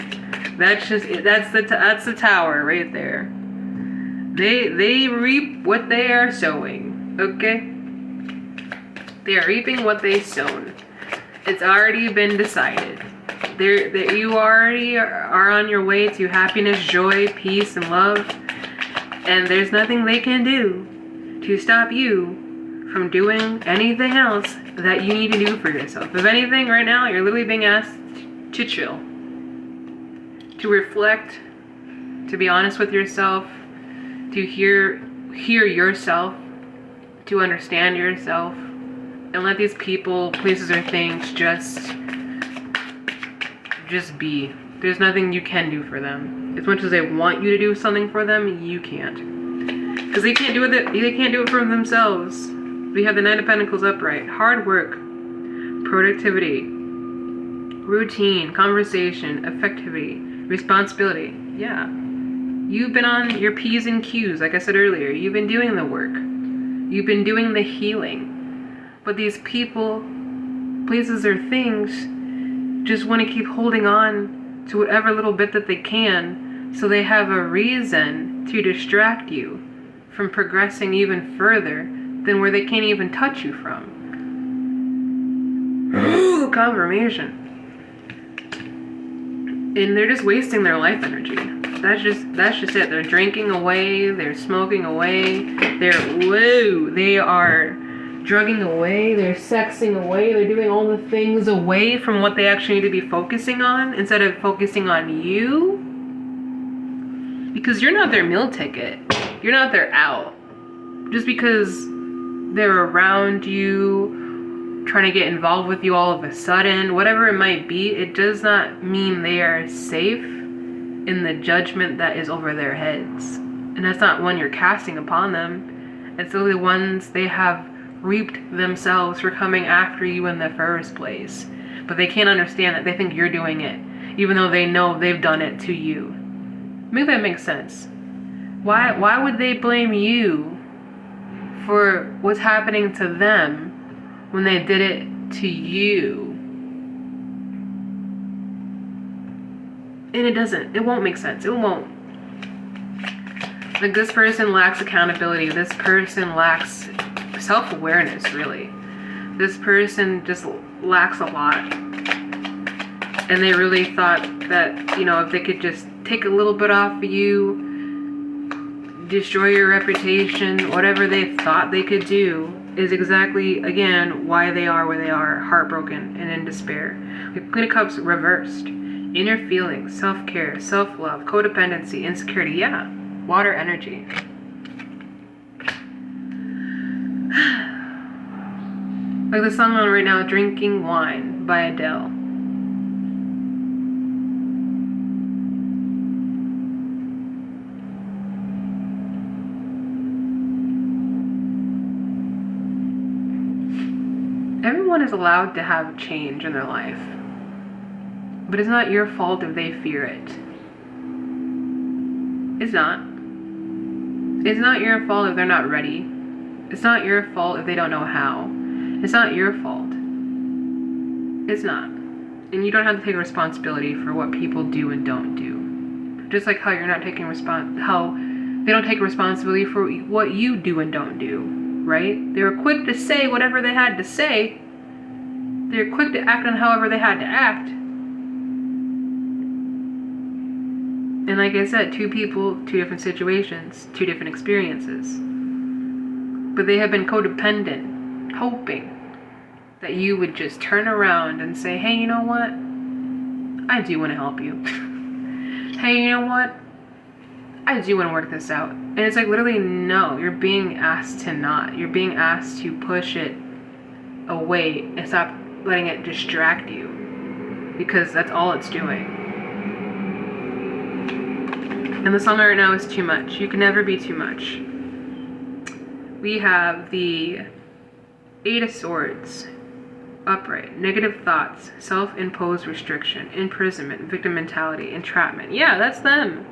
That's the tower right there. They reap what they are sowing. Okay? They are reaping what they sown. It's already been decided. You already are on your way to happiness, joy, peace, and love. And there's nothing they can do to stop you from doing anything else that you need to do for yourself. If anything, right now, you're literally being asked to chill. To reflect, to be honest with yourself, to hear yourself, to understand yourself, and let these people, places, or things just be. There's nothing you can do for them. As much as they want you to do something for them, you can't. Because they can't do it for themselves. We have the Nine of Pentacles upright. Hard work, productivity, routine, conversation, effectivity, responsibility. Yeah. You've been on your P's and Q's, like I said earlier. You've been doing the work. You've been doing the healing. But these people, places, or things just want to keep holding on to whatever little bit that they can, so they have a reason to distract you from progressing even further than where they can't even touch you from. Ooh, confirmation. And they're just wasting their life energy. That's just it. They're drinking away, they're smoking away, they are drugging away, they're sexing away, they're doing all the things away from what they actually need to be focusing on instead of focusing on you. Because you're not their meal ticket. You're not their out. Just because they're around you, trying to get involved with you all of a sudden, whatever it might be, it does not mean they are safe in the judgment that is over their heads. And that's not one you're casting upon them. It's literally ones they have reaped themselves for coming after you in the first place. But they can't understand that. They think you're doing it, even though they know they've done it to you. Make that make sense. Why would they blame you for what's happening to them when they did it to you? And it won't make sense. It won't. Like, this person lacks accountability. This person lacks self-awareness, really. This person just lacks a lot. And they really thought that, if they could just take a little bit off of you, destroy your reputation, whatever they thought they could do is exactly, again, why they are where they are, heartbroken and in despair. The Queen of Cups reversed. Inner feelings, self-care, self-love, codependency, insecurity. Yeah, water energy. Like the song on right now, Drinking Wine by Adele. Everyone is allowed to have change in their life. But it's not your fault if they fear it. It's not. It's not your fault if they're not ready. It's not your fault if they don't know how. It's not your fault. It's not. And you don't have to take responsibility for what people do and don't do. Just like how you're not taking how they don't take responsibility for what you do and don't do. right? They were quick to say whatever they had to say. They were quick to act on however they had to act. And like I said, two people, two different situations, two different experiences. But they have been codependent, hoping that you would just turn around and say, hey, you know what? I do want to help you. Hey, you know what? I do want to work this out. And it's like, literally, no. You're being asked to not. You're being asked to push it away and stop letting it distract you. Because that's all it's doing. And the song right now is too much. You can never be too much. We have the Eight of Swords. Upright. Negative thoughts. Self-imposed restriction. Imprisonment. Victim mentality. Entrapment. Yeah, that's them.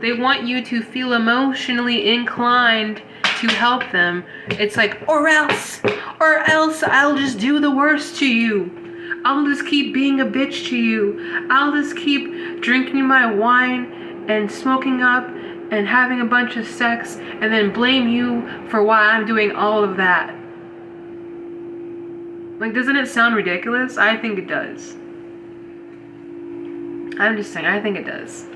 They want you to feel emotionally inclined to help them. It's like, or else I'll just do the worst to you. I'll just keep being a bitch to you. I'll just keep drinking my wine and smoking up and having a bunch of sex and then blame you for why I'm doing all of that. Like, doesn't it sound ridiculous? I think it does. I'm just saying, I think it does.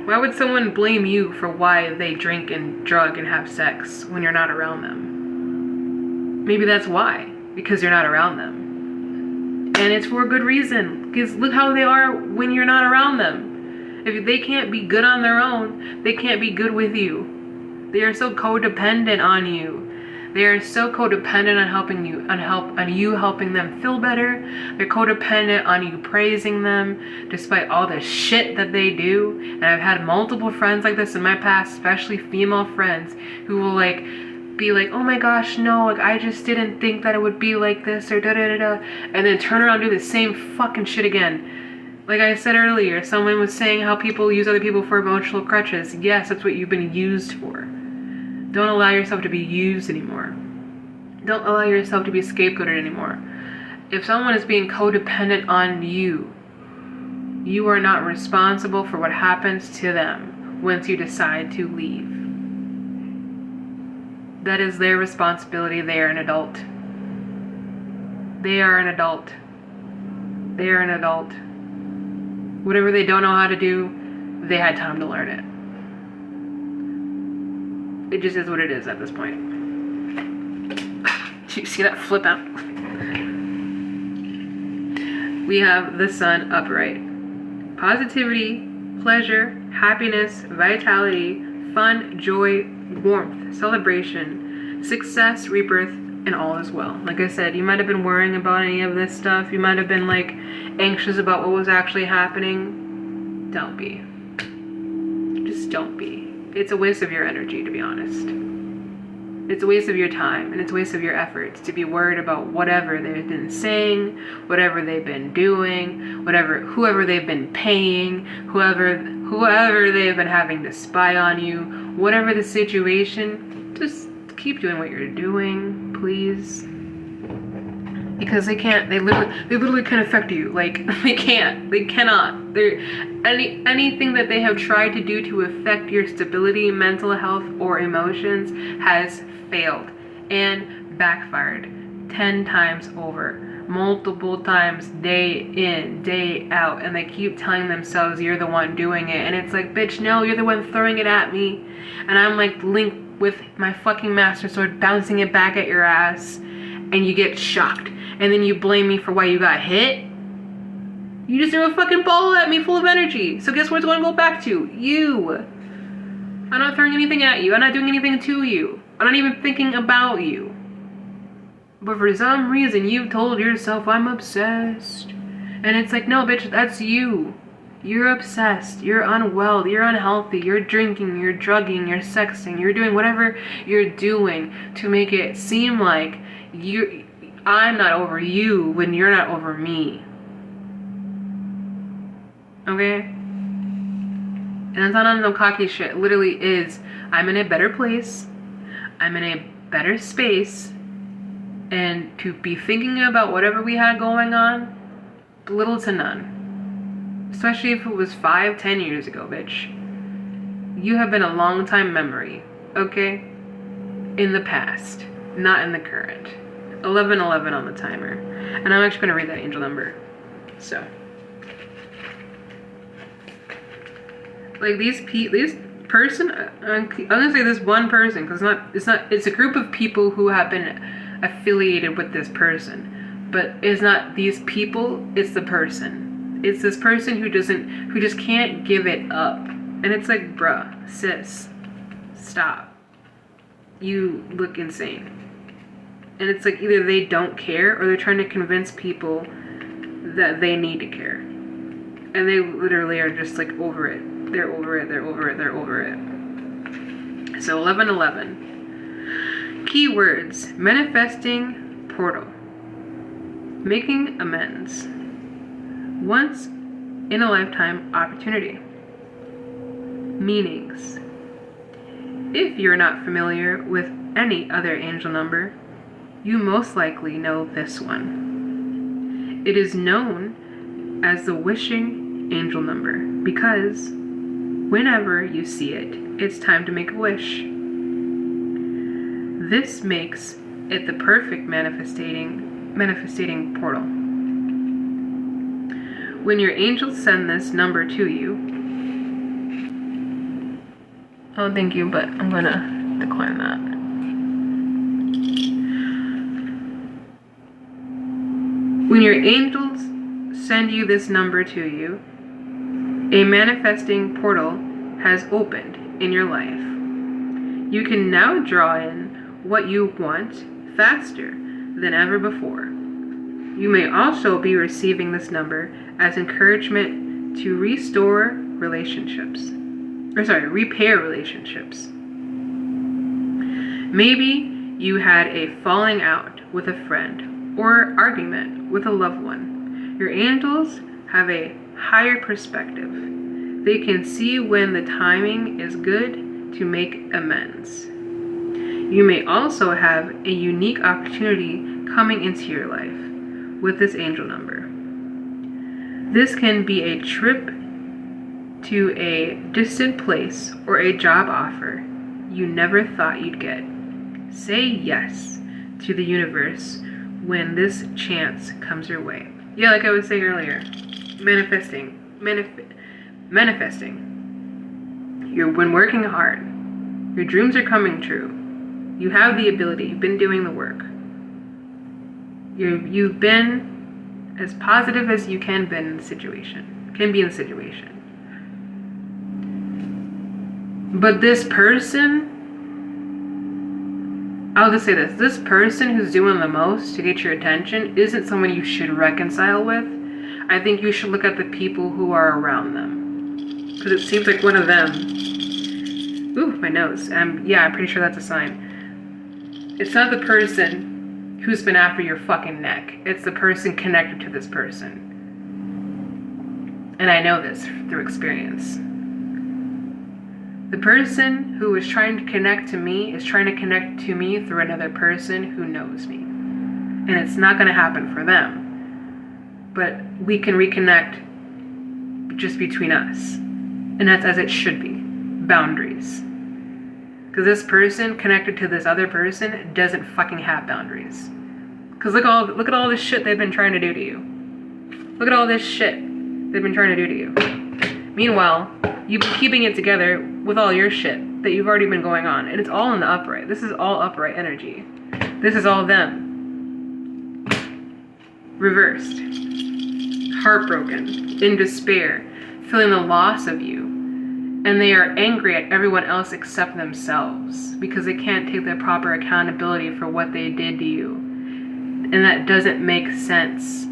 Why would someone blame you for why they drink and drug and have sex when you're not around them? Maybe that's why. Because you're not around them. And it's for a good reason. Because look how they are when you're not around them. If they can't be good on their own, they can't be good with you. They are so codependent on you. They are so codependent on helping you, on you helping them feel better. They're codependent on you praising them despite all the shit that they do. And I've had multiple friends like this in my past, especially female friends, who will like be like, oh my gosh, no, like I just didn't think that it would be like this or da da da da, and then turn around and do the same fucking shit again. Like I said earlier, someone was saying how people use other people for emotional crutches. Yes, that's what you've been used for. Don't allow yourself to be used anymore. Don't allow yourself to be scapegoated anymore. If someone is being codependent on you, you are not responsible for what happens to them once you decide to leave. That is their responsibility. They are an adult. They are an adult. They are an adult. Whatever they don't know how to do, they had time to learn it. It just is what it is at this point. Do you see that flip out? We have the Sun upright. Positivity, pleasure, happiness, vitality, fun, joy, warmth, celebration, success, rebirth, and all is well. Like I said, you might have been worrying about any of this stuff. You might have been like anxious about what was actually happening. Don't be. Just don't be. It's a waste of your energy, to be honest. It's a waste of your time, and it's a waste of your efforts to be worried about whatever they've been saying, whatever they've been doing, whoever they've been paying, whoever they've been having to spy on you, whatever the situation. Just keep doing what you're doing, please. Because they literally can affect you. Like, they cannot. Anything that they have tried to do to affect your stability, mental health, or emotions has failed and backfired 10 times over, multiple times, day in, day out, and they keep telling themselves you're the one doing it, and it's like, bitch, no, you're the one throwing it at me, and I'm like Link with my fucking master sword bouncing it back at your ass, and you get shocked, and then you blame me for why you got hit. You just threw a fucking ball at me full of energy. So guess what it's going to go back to? You. I'm not throwing anything at you. I'm not doing anything to you. I'm not even thinking about you. But for some reason, you've told yourself I'm obsessed. And it's like, no, bitch, that's you. You're obsessed. You're unwell. You're unhealthy. You're drinking. You're drugging. You're sexting. You're doing whatever you're doing to make it seem like I'm not over you when you're not over me. Okay? And it's not on no cocky shit. It literally is, I'm in a better place. I'm in a better space. And to be thinking about whatever we had going on, little to none. Especially if it was 5-10 years ago, bitch. You have been a long time memory, okay? In the past, not in the current. 1111 on the timer. And I'm actually gonna read that angel number. So. Like this person, I'm gonna say this one person, because it's a group of people who have been affiliated with this person. But it's not these people, it's the person. It's this person who just can't give it up. And it's like, bruh, sis, stop. You look insane. And it's like either they don't care or they're trying to convince people that they need to care. And they literally are just like over it. They're over it, they're over it, they're over it. So 1111. Keywords: manifesting portal. Making amends. Once in a lifetime opportunity. Meanings. If you're not familiar with any other angel number, you most likely know this one. It is known as the wishing angel number because whenever you see it, it's time to make a wish. This makes it the perfect manifesting portal. When your angels send this number to you, oh, thank you, but I'm gonna decline that. When your angels send you this number to you, a manifesting portal has opened in your life. You can now draw in what you want faster than ever before. You may also be receiving this number as encouragement to repair relationships. Maybe you had a falling out with a friend or argument with a loved one. Your angels have a higher perspective. They can see when the timing is good to make amends. You may also have a unique opportunity coming into your life with this angel number. This can be a trip to a distant place or a job offer you never thought you'd get. Say yes to the universe when this chance comes your way. Yeah, like I was saying earlier, manifesting. You've been working hard. Your dreams are coming true. You have the ability. You've been doing the work. You've been as positive as you can be in the situation. But this person, I'll just say this person who's doing the most to get your attention isn't someone you should reconcile with. I think you should look at the people who are around them. Because it seems like one of them, ooh, my nose. Yeah, I'm pretty sure that's a sign. It's not the person who's been after your fucking neck. It's the person connected to this person. And I know this through experience. The person who is trying to connect to me is trying to connect to me through another person who knows me. And it's not going to happen for them. But we can reconnect just between us. And that's as it should be. Boundaries. Because this person connected to this other person doesn't fucking have boundaries. Because look at all this shit they've been trying to do to you. Look at all this shit they've been trying to do to you. Meanwhile, you've been keeping it together with all your shit that you've already been going on. And it's all in the upright. This is all upright energy. This is all them. Reversed. Heartbroken. In despair. Feeling the loss of you. And they are angry at everyone else except themselves. Because they can't take the proper accountability for what they did to you. And that doesn't make sense.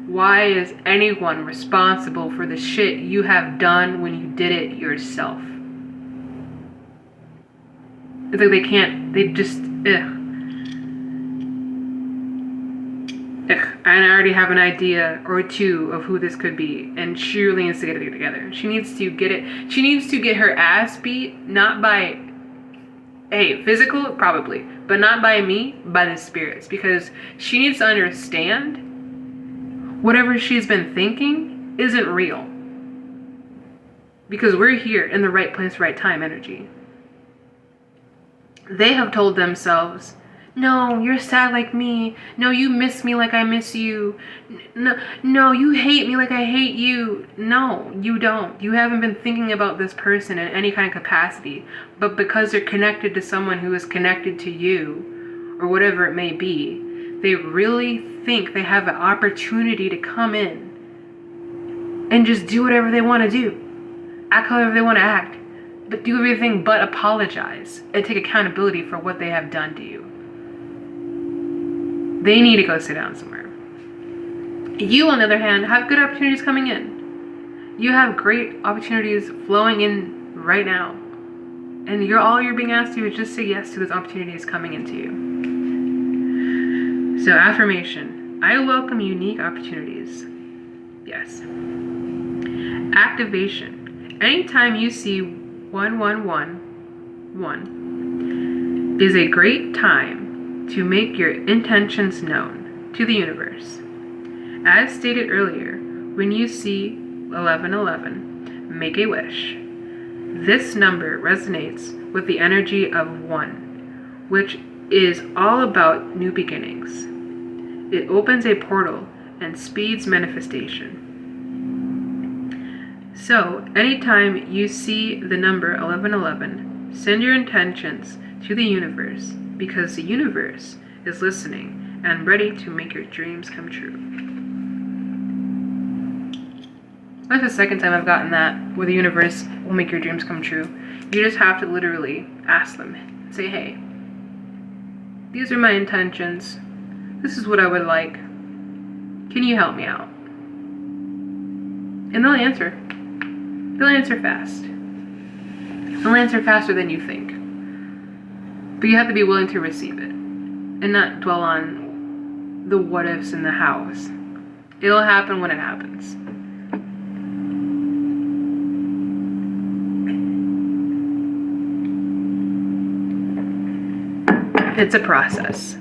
Why is anyone responsible for the shit you have done when you did it yourself? It's like they can't, they just, ugh. And I already have an idea or two of who this could be. And she really needs to get it together. She needs to get it, she needs to get her ass beat, not by, hey, physical, probably, but not by me, by the spirits. Because she needs to understand whatever she's been thinking isn't real. because we're here in the right place, right time energy. They have told themselves, no, you're sad like me. No, you miss me like I miss you. No, you hate me like I hate you. No, you don't. You haven't been thinking about this person in any kind of capacity. But because they're connected to someone who is connected to you, or whatever it may be, they really think they have an opportunity to come in and just do whatever they want to do. Act however they want to act. But do everything but apologize and take accountability for what they have done to you. They need to go sit down somewhere. You, on the other hand, have good opportunities coming in. You have great opportunities flowing in right now. And all you're being asked to do is just say yes to those opportunities coming into you. So, affirmation. I welcome unique opportunities. Yes. Activation. Anytime you see 1111 is a great time to make your intentions known to the universe. As stated earlier, when you see 1111, make a wish. This number resonates with the energy of 1, which is all about new beginnings. It opens a portal and speeds manifestation. So, anytime you see the number 1111, send your intentions to the universe, because the universe is listening and ready to make your dreams come true. That's the second time I've gotten that, where the universe will make your dreams come true. You just have to literally ask them. Say, hey, these are my intentions. This is what I would like. Can you help me out? And they'll answer. They'll answer fast. They'll answer faster than you think. But you have to be willing to receive it and not dwell on the what ifs and the hows. It'll happen when it happens. It's a process.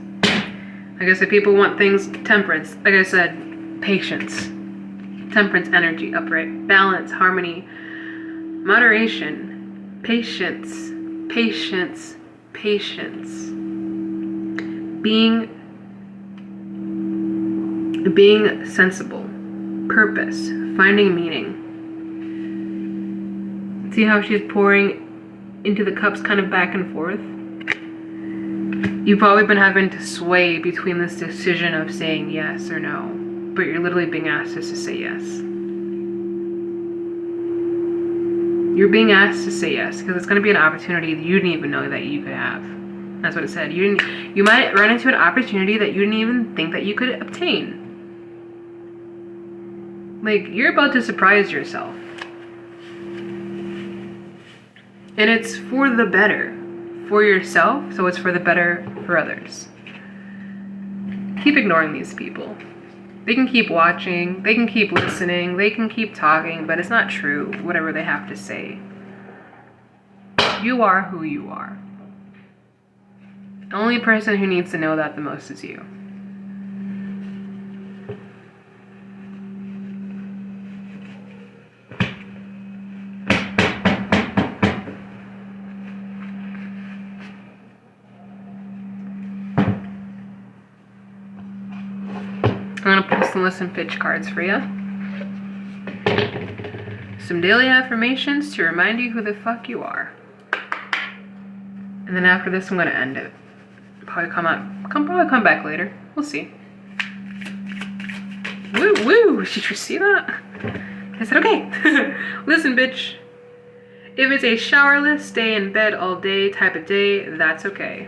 Like I said, people want things, temperance. Like I said, patience. Temperance energy, upright, balance, harmony, moderation, patience, patience, patience. Being sensible, purpose, finding meaning. See how she's pouring into the cups kind of back and forth? You've probably been having to sway between this decision of saying yes or no, but you're literally being asked just to say yes. You're being asked to say yes because it's going to be an opportunity that you didn't even know that you could have. That's what it said. You might run into an opportunity that you didn't even think that you could obtain. Like, you're about to surprise yourself. And it's for the better. For yourself, so it's for the better for others. Keep ignoring these people. They can keep watching, they can keep listening, they can keep talking, but it's not true, whatever they have to say. You are who you are. The only person who needs to know that the most is you. I'm going to pull some listen pitch cards for you. Some daily affirmations to remind you who the fuck you are. And then after this, I'm going to end it. Probably come back later. We'll see. Woo woo! Did you see that? I said, okay. Listen, bitch. If it's a showerless, stay in bed all day type of day, that's okay.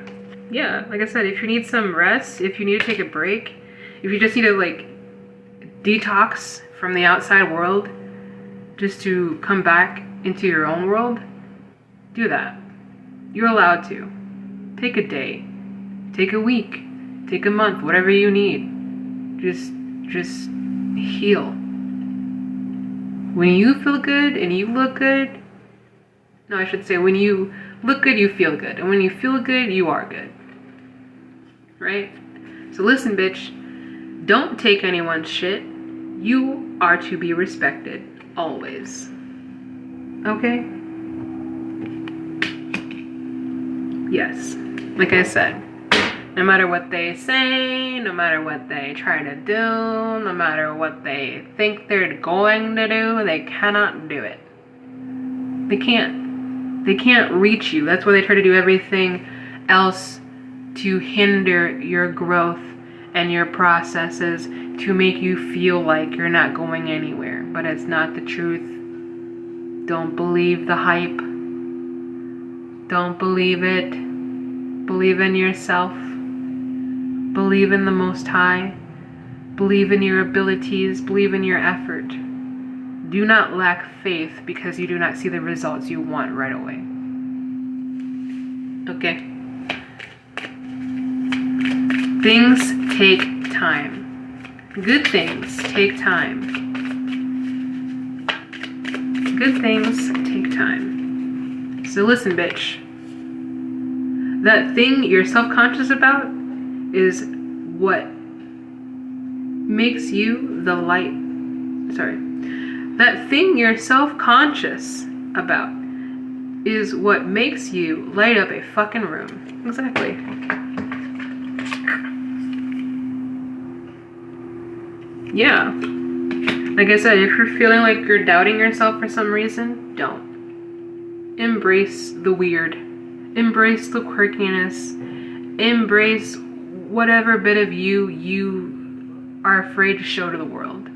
Yeah, like I said, if you need some rest, if you need to take a break, if you just need to like detox from the outside world just to come back into your own world, do that. You're allowed to. Take a day, take a week, take a month, whatever you need. Just heal. When you feel good and you look good, no, I should say when you look good, you feel good. And when you feel good, you are good. Right? So listen, bitch. Don't take anyone's shit. You are to be respected, always. Okay? Yes. Like I said, no matter what they say, no matter what they try to do, no matter what they think they're going to do, they cannot do it. They can't. They can't reach you. That's why they try to do everything else to hinder your growth and your processes, to make you feel like you're not going anywhere. But it's not the truth. Don't believe the hype. Don't believe it. Believe in yourself. Believe in the Most High. Believe in your abilities. Believe in your effort. Do not lack faith because you do not see the results you want right away. Okay? Things take time. Good things take time. Good things take time. So listen, bitch. That thing you're self-conscious about is what makes you the light. Sorry. That thing you're self-conscious about is what makes you light up a fucking room. Exactly. Yeah. Like I said, if you're feeling like you're doubting yourself for some reason, don't. Embrace the weird. Embrace the quirkiness. Embrace whatever bit of you are afraid to show to the world.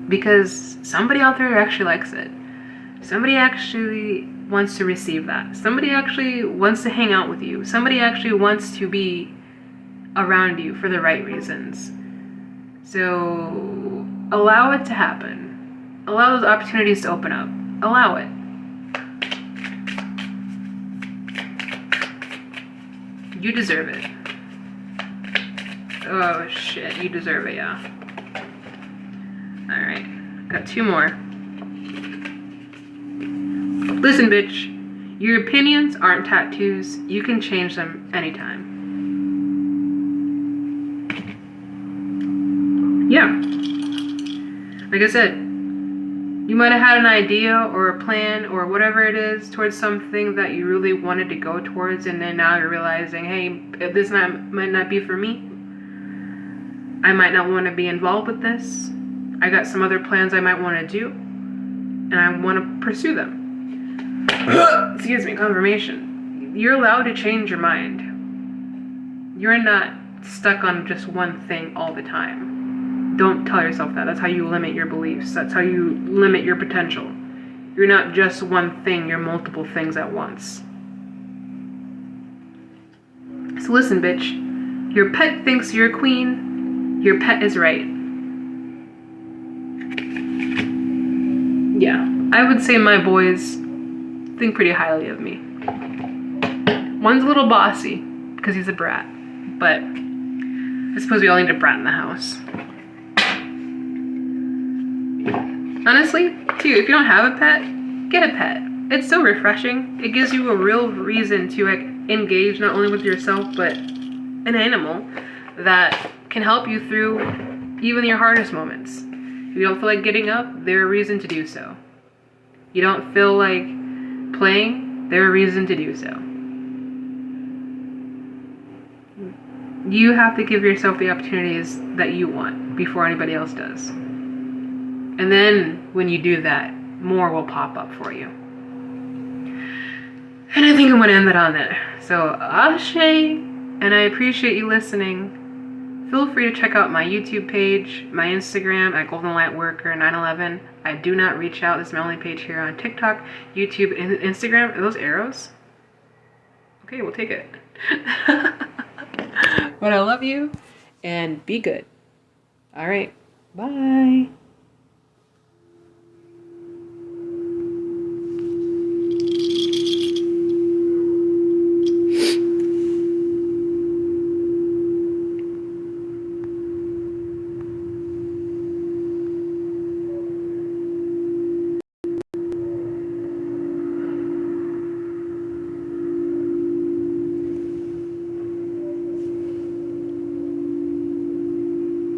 Because somebody out there actually likes it. Somebody actually wants to receive that. Somebody actually wants to hang out with you. Somebody actually wants to be around you for the right reasons. So allow it to happen. Allow those opportunities to open up. Allow it. You deserve it. Oh shit, you deserve it, yeah. Alright, got 2 more. Listen, bitch. Your opinions aren't tattoos. You can change them anytime. Yeah. Like I said, you might have had an idea or a plan or whatever it is towards something that you really wanted to go towards, and then now you're realizing, hey, if this might not be for me. I might not want to be involved with this. I got some other plans I might want to do, and I want to pursue them. Excuse me, confirmation. You're allowed to change your mind. You're not stuck on just one thing all the time. Don't tell yourself that. That's how you limit your beliefs. That's how you limit your potential. You're not just one thing, you're multiple things at once. So listen, bitch. Your pet thinks you're a queen. Your pet is right. Yeah, I would say my boys think pretty highly of me. One's a little bossy because he's a brat, but I suppose we all need a brat in the house. Honestly, too, if you don't have a pet, get a pet. It's so refreshing. It gives you a real reason to engage not only with yourself, but an animal that can help you through even your hardest moments. If you don't feel like getting up, there's a reason to do so. You don't feel like playing, there's a reason to do so. You have to give yourself the opportunities that you want before anybody else does. And then when you do that, more will pop up for you. And I think I'm going to end that on that. So, ashe, and I appreciate you listening. Feel free to check out my YouTube page, my Instagram at goldenlightworker911. I do not reach out. This is my only page here on TikTok, YouTube, and Instagram. Are those arrows? Okay, we'll take it. But I love you, and be good. All right, bye.